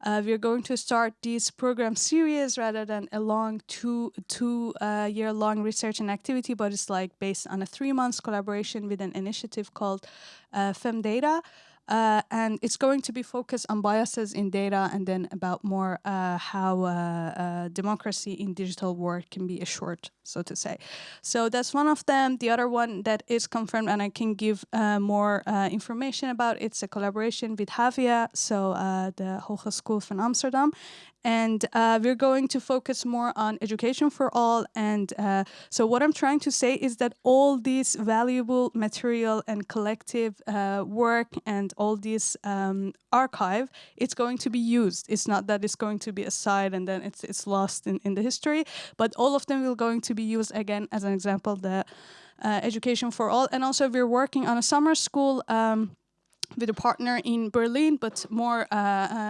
we're going to start this program series rather than a long two-year-long research and activity, but it's like based on a 3-month collaboration with an initiative called FemData. And it's going to be focused on biases in data, and then about more how democracy in digital world can be assured, so to say. So that's one of them. The other one that is confirmed, and I can give more information about, it's a collaboration with Havia, so the Hogeschool van Amsterdam. And we're going to focus more on education for all. And so what I'm trying to say is that all this valuable material and collective work and all this archive, it's going to be used. It's not that it's going to be aside and then it's lost in the history, but all of them will going to be used again. As an example, the education for all. And also we're working on a summer school with a partner in Berlin, but more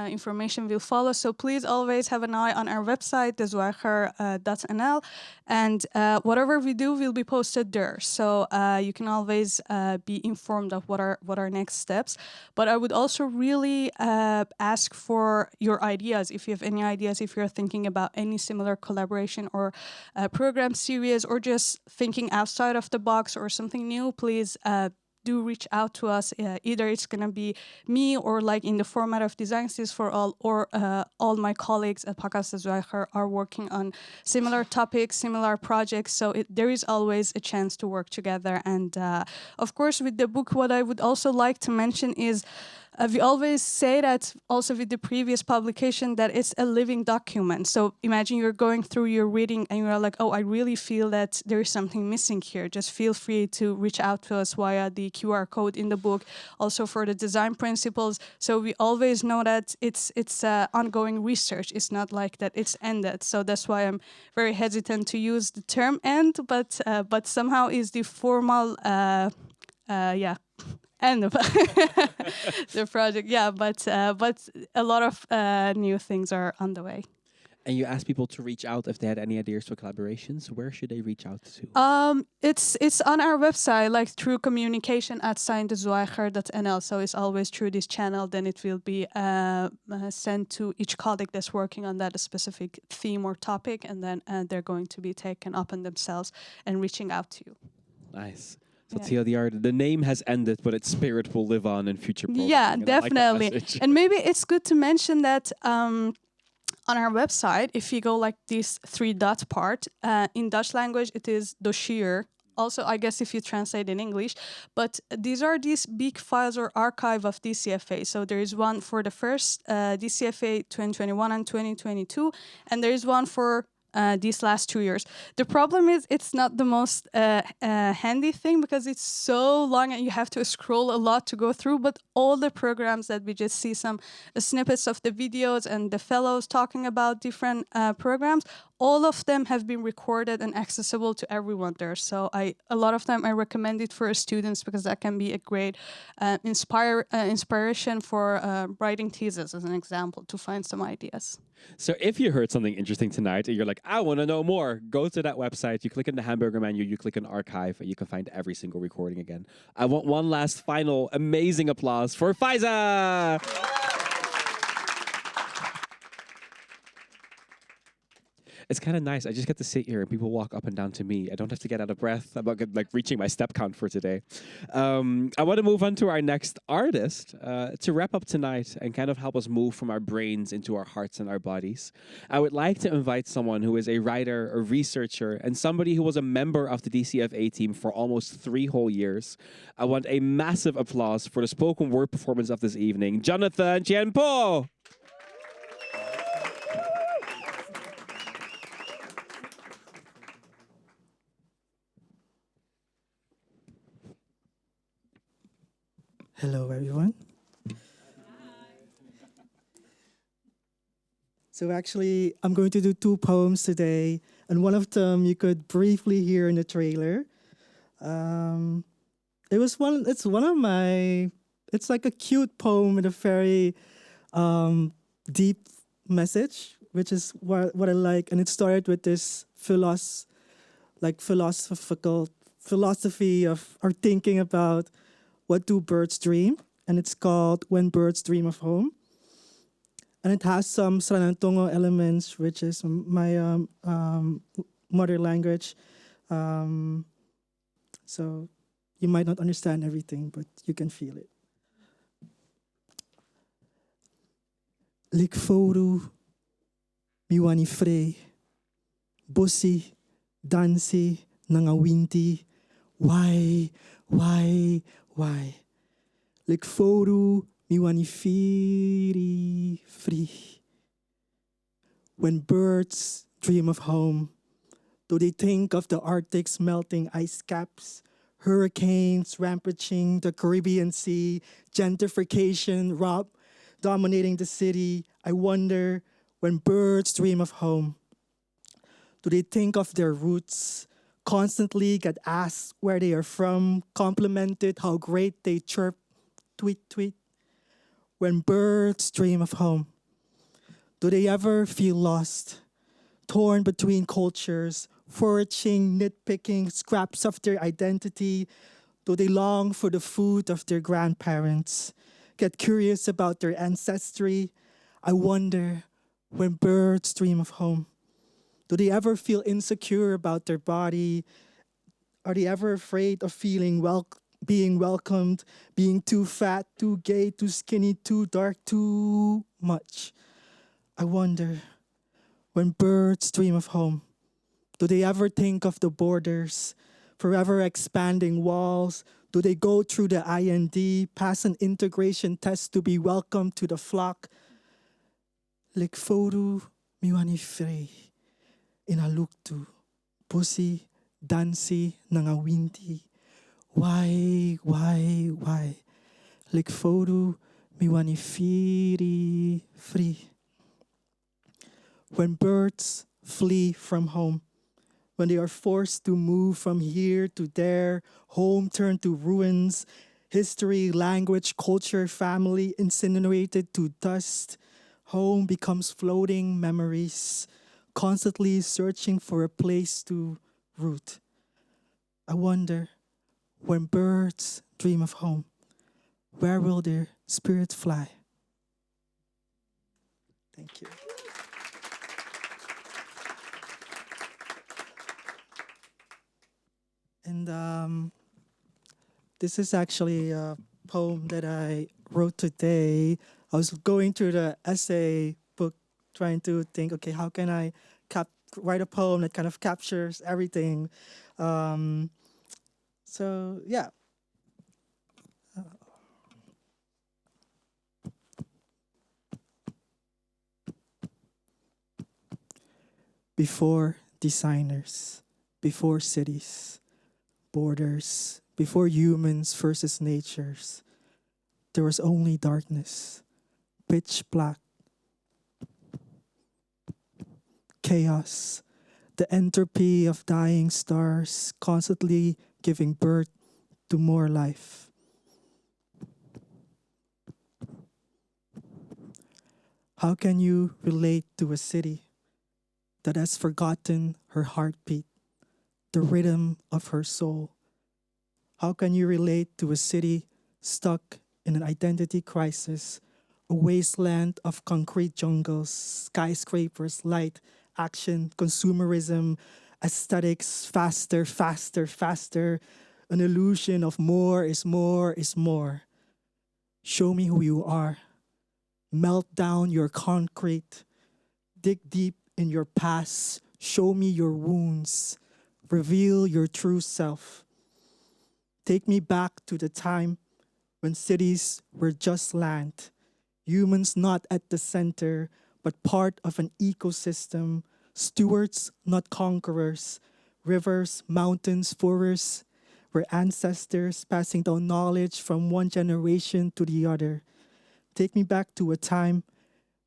information will follow. So please always have an eye on our website, dezwijger.nl, and whatever we do will be posted there. So you can always be informed of what are next steps. But I would also really ask for your ideas. If you have any ideas, if you're thinking about any similar collaboration or program series, or just thinking outside of the box or something new, please do reach out to us. Either it's going to be me, or like in the format of Design Cities for All, or all my colleagues at Pakhuis de Zwijger are working on similar topics, similar projects. So there is always a chance to work together. And of course, with the book, what I would also like to mention is we always say that also with the previous publication that it's a living document. So imagine you're going through your reading and you're like, oh, I really feel that there is something missing here. Just feel free to reach out to us via the QR code in the book, also for the design principles. So we always know that it's ongoing research. It's not like that it's ended. So that's why I'm very hesitant to use the term end, but somehow is the formal, end of the project. Yeah, but a lot of new things are on the way. And you asked people to reach out if they had any ideas for collaborations. Where should they reach out to? It's on our website, like through communication@dezwijger.nl. So it's always through this channel. Then it will be sent to each colleague that's working on that specific theme or topic, and then they're going to be taken up on themselves and reaching out to you. Nice. So TLDR, the name has ended, but its spirit will live on in future programming. Yeah, definitely. And maybe it's good to mention that on our website, if you go like this 3 dot part, in Dutch language, it is dossier. Also, I guess if you translate in English, but these are these big files or archive of DCFA. So there is one for the first DCFA 2021 and 2022, and there is one for these last 2 years. The problem is it's not the most handy thing because it's so long and you have to scroll a lot to go through, but all the programs that we just see some snippets of the videos and the fellows talking about different programs, all of them have been recorded and accessible to everyone there. So a lot of them I recommend it for students because that can be a great inspiration for writing thesis, as an example, to find some ideas. So if you heard something interesting tonight and you're like, I want to know more, go to that website. You click on the hamburger menu, you click on archive, and you can find every single recording again. I want one last final amazing applause for Faiza. It's kind of nice. I just get to sit here and people walk up and down to me. I don't have to get out of breath about like reaching my step count for today. I want to move on to our next artist to wrap up tonight and kind of help us move from our brains into our hearts and our bodies. I would like to invite someone who is a writer, a researcher, and somebody who was a member of the DCFA team for almost 3 whole years. I want a massive applause for the spoken word performance of this evening, Jonathan Chienpo. Hello, everyone. So actually, I'm going to do 2 poems today, and one of them you could briefly hear in the trailer. It's like a cute poem with a very deep message, which is what I like. And it started with this philosophy of or thinking about what do birds dream, and it's called When Birds Dream of Home. And it has some Sranantongo elements, which is my mother language. So you might not understand everything, but you can feel it. Lik foru miwani frey, bossi, dansi, nangawinti, why? Lik foru miwani free. When birds dream of home, do they think of the Arctic's melting ice caps, hurricanes rampaging the Caribbean Sea, gentrification dominating the city? I wonder, when birds dream of home, do they think of their roots, constantly get asked where they are from, complimented how great they chirp, tweet? When birds dream of home, do they ever feel lost, torn between cultures, foraging, nitpicking scraps of their identity? Do they long for the food of their grandparents, get curious about their ancestry? I wonder, when birds dream of home, do they ever feel insecure about their body? Are they ever afraid of being welcomed, being too fat, too gay, too skinny, too dark, too much? I wonder, when birds dream of home, do they ever think of the borders, forever expanding walls? Do they go through the IND, pass an integration test to be welcomed to the flock? Lik foru miwani frey, inaluktu, pusi, dansi, nangawinti. Why? Lik foru miwani free. When birds flee from home, when they are forced to move from here to there, home turned to ruins, history, language, culture, family incinerated to dust, home becomes floating memories, constantly searching for a place to root. I wonder, when birds dream of home, where will their spirits fly? Thank you. And this is actually a poem that I wrote today. I was going through the essay book trying to think, okay, how can I write a poem that kind of captures everything. So yeah. Before designers, before cities, borders, before humans versus natures, there was only darkness, pitch black, chaos, the entropy of dying stars constantly giving birth to more life. How can you relate to a city that has forgotten her heartbeat, the rhythm of her soul? How can you relate to a city stuck in an identity crisis, a wasteland of concrete jungles, skyscrapers, light, action, consumerism, aesthetics, faster, faster, faster, an illusion of more is more is more? Show me who you are. Melt down your concrete. Dig deep in your past. Show me your wounds. Reveal your true self. Take me back to the time when cities were just land, humans not at the center, but part of an ecosystem, stewards, not conquerors, rivers, mountains, forests, were ancestors passing down knowledge from one generation to the other. Take me back to a time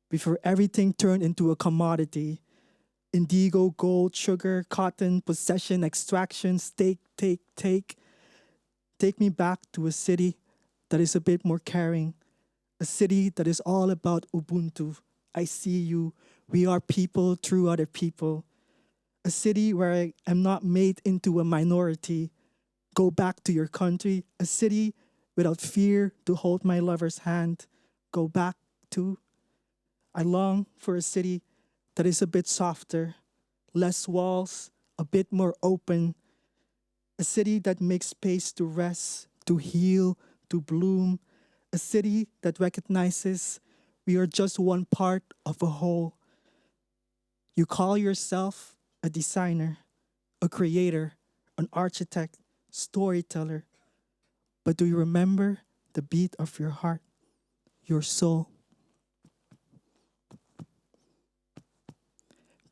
before everything turned into a commodity. Indigo, gold, sugar, cotton, possession, extraction, take. Take me back to a city that is a bit more caring, a city that is all about Ubuntu. I see you. We are people through other people. A city where I am not made into a minority. Go back to your country. A city without fear to hold my lover's hand. Go back to. I long for a city that is a bit softer, less walls, a bit more open. A city that makes space to rest, to heal, to bloom. A city that recognizes we are just one part of a whole. You call yourself a designer, a creator, an architect, storyteller. But do you remember the beat of your heart, your soul?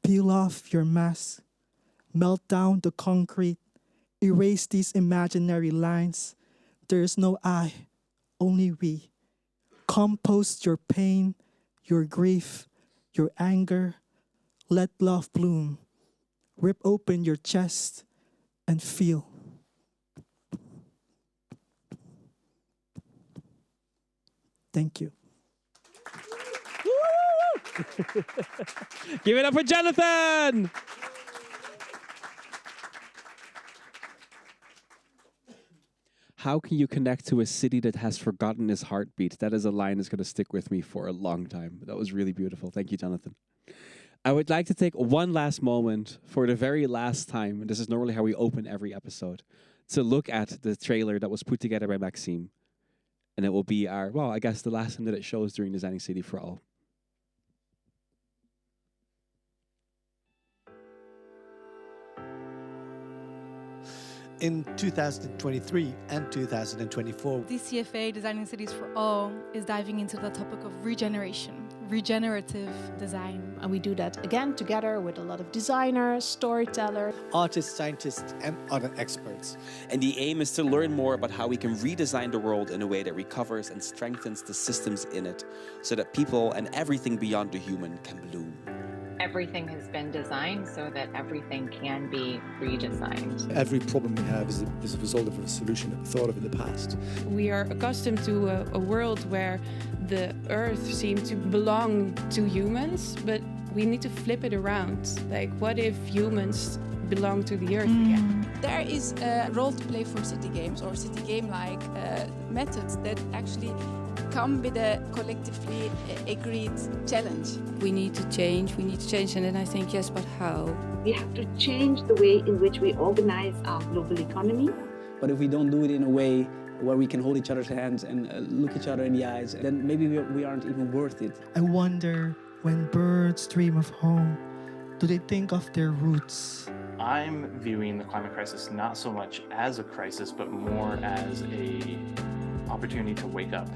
Peel off your mask, melt down the concrete, erase these imaginary lines. There is no I, only we. Compost your pain, your grief, your anger. Let love bloom. Rip open your chest and feel. Thank you. Give it up for Jonathan! How can you connect to a city that has forgotten its heartbeat? That is a line that's going to stick with me for a long time. That was really beautiful. Thank you, Jonathan. I would like to take one last moment for the very last time, and this is normally how we open every episode, to look at the trailer that was put together by Maxime. And it will be our, well, I guess the last time that it shows during Designing City for All. In 2023 and 2024, DCFA, Designing Cities for All, is diving into the topic of regeneration, regenerative design. And we do that again together with a lot of designers, storytellers, artists, scientists, and other experts. And the aim is to learn more about how we can redesign the world in a way that recovers and strengthens the systems in it, so that people and everything beyond the human can bloom. Everything has been designed so that everything can be redesigned. Every problem we have is a result of a solution that we thought of in the past. We are accustomed to a world where the earth seems to belong to humans, but we need to flip it around. Like, what if humans belong to the earth again? There is a role to play for city games or city game-like methods that actually come with a collectively agreed challenge. We need to change, and then I think, yes, but how? We have to change the way in which we organize our global economy. But if we don't do it in a way where we can hold each other's hands and look each other in the eyes, then maybe we aren't even worth it. I wonder When birds dream of home, do they think of their roots? I'm viewing the climate crisis not so much as a crisis, but more as a opportunity to wake up.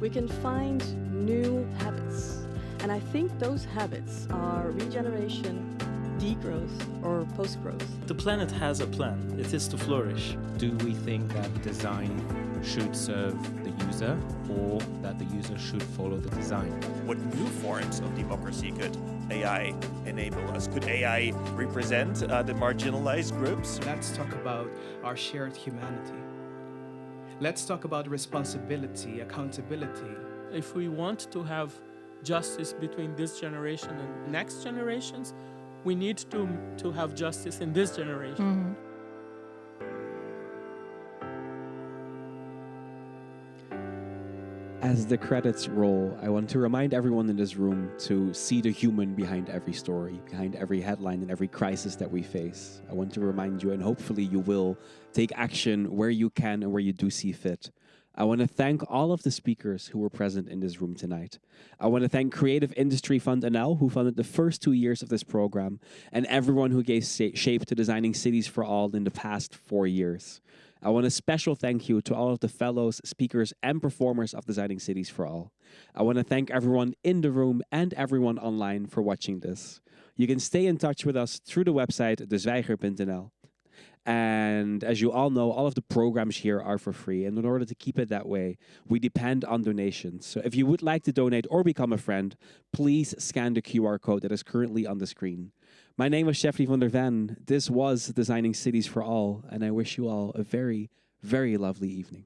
We can find new habits. And I think those habits are regeneration, degrowth, or post-growth. The planet has a plan. It is to flourish. Do we think that design should serve the user or that the user should follow the design? What new forms of democracy could AI enable us? Could AI represent the marginalized groups? Let's talk about our shared humanity. Let's talk about responsibility, accountability. If we want to have justice between this generation and next generations, we need to have justice in this generation. As the credits roll, I want to remind everyone in this room to see the human behind every story, behind every headline and every crisis that we face. I want to remind you, and hopefully you will, take action where you can and where you do see fit. I want to thank all of the speakers who were present in this room tonight. I want to thank Creative Industry Fund NL, who funded the first 2 years of this program, and everyone who gave shape to Designing Cities for All in the past 4 years. I want a special thank you to all of the fellows, speakers, and performers of Designing Cities for All. I want to thank everyone in the room and everyone online for watching this. You can stay in touch with us through the website dezwijger.nl. And as you all know, all of the programs here are for free. And in order to keep it that way, we depend on donations. So if you would like to donate or become a friend, please scan the QR code that is currently on the screen. My name is Jeffrey van der Ven. This was Designing Cities for All. And I wish you all a very, very lovely evening.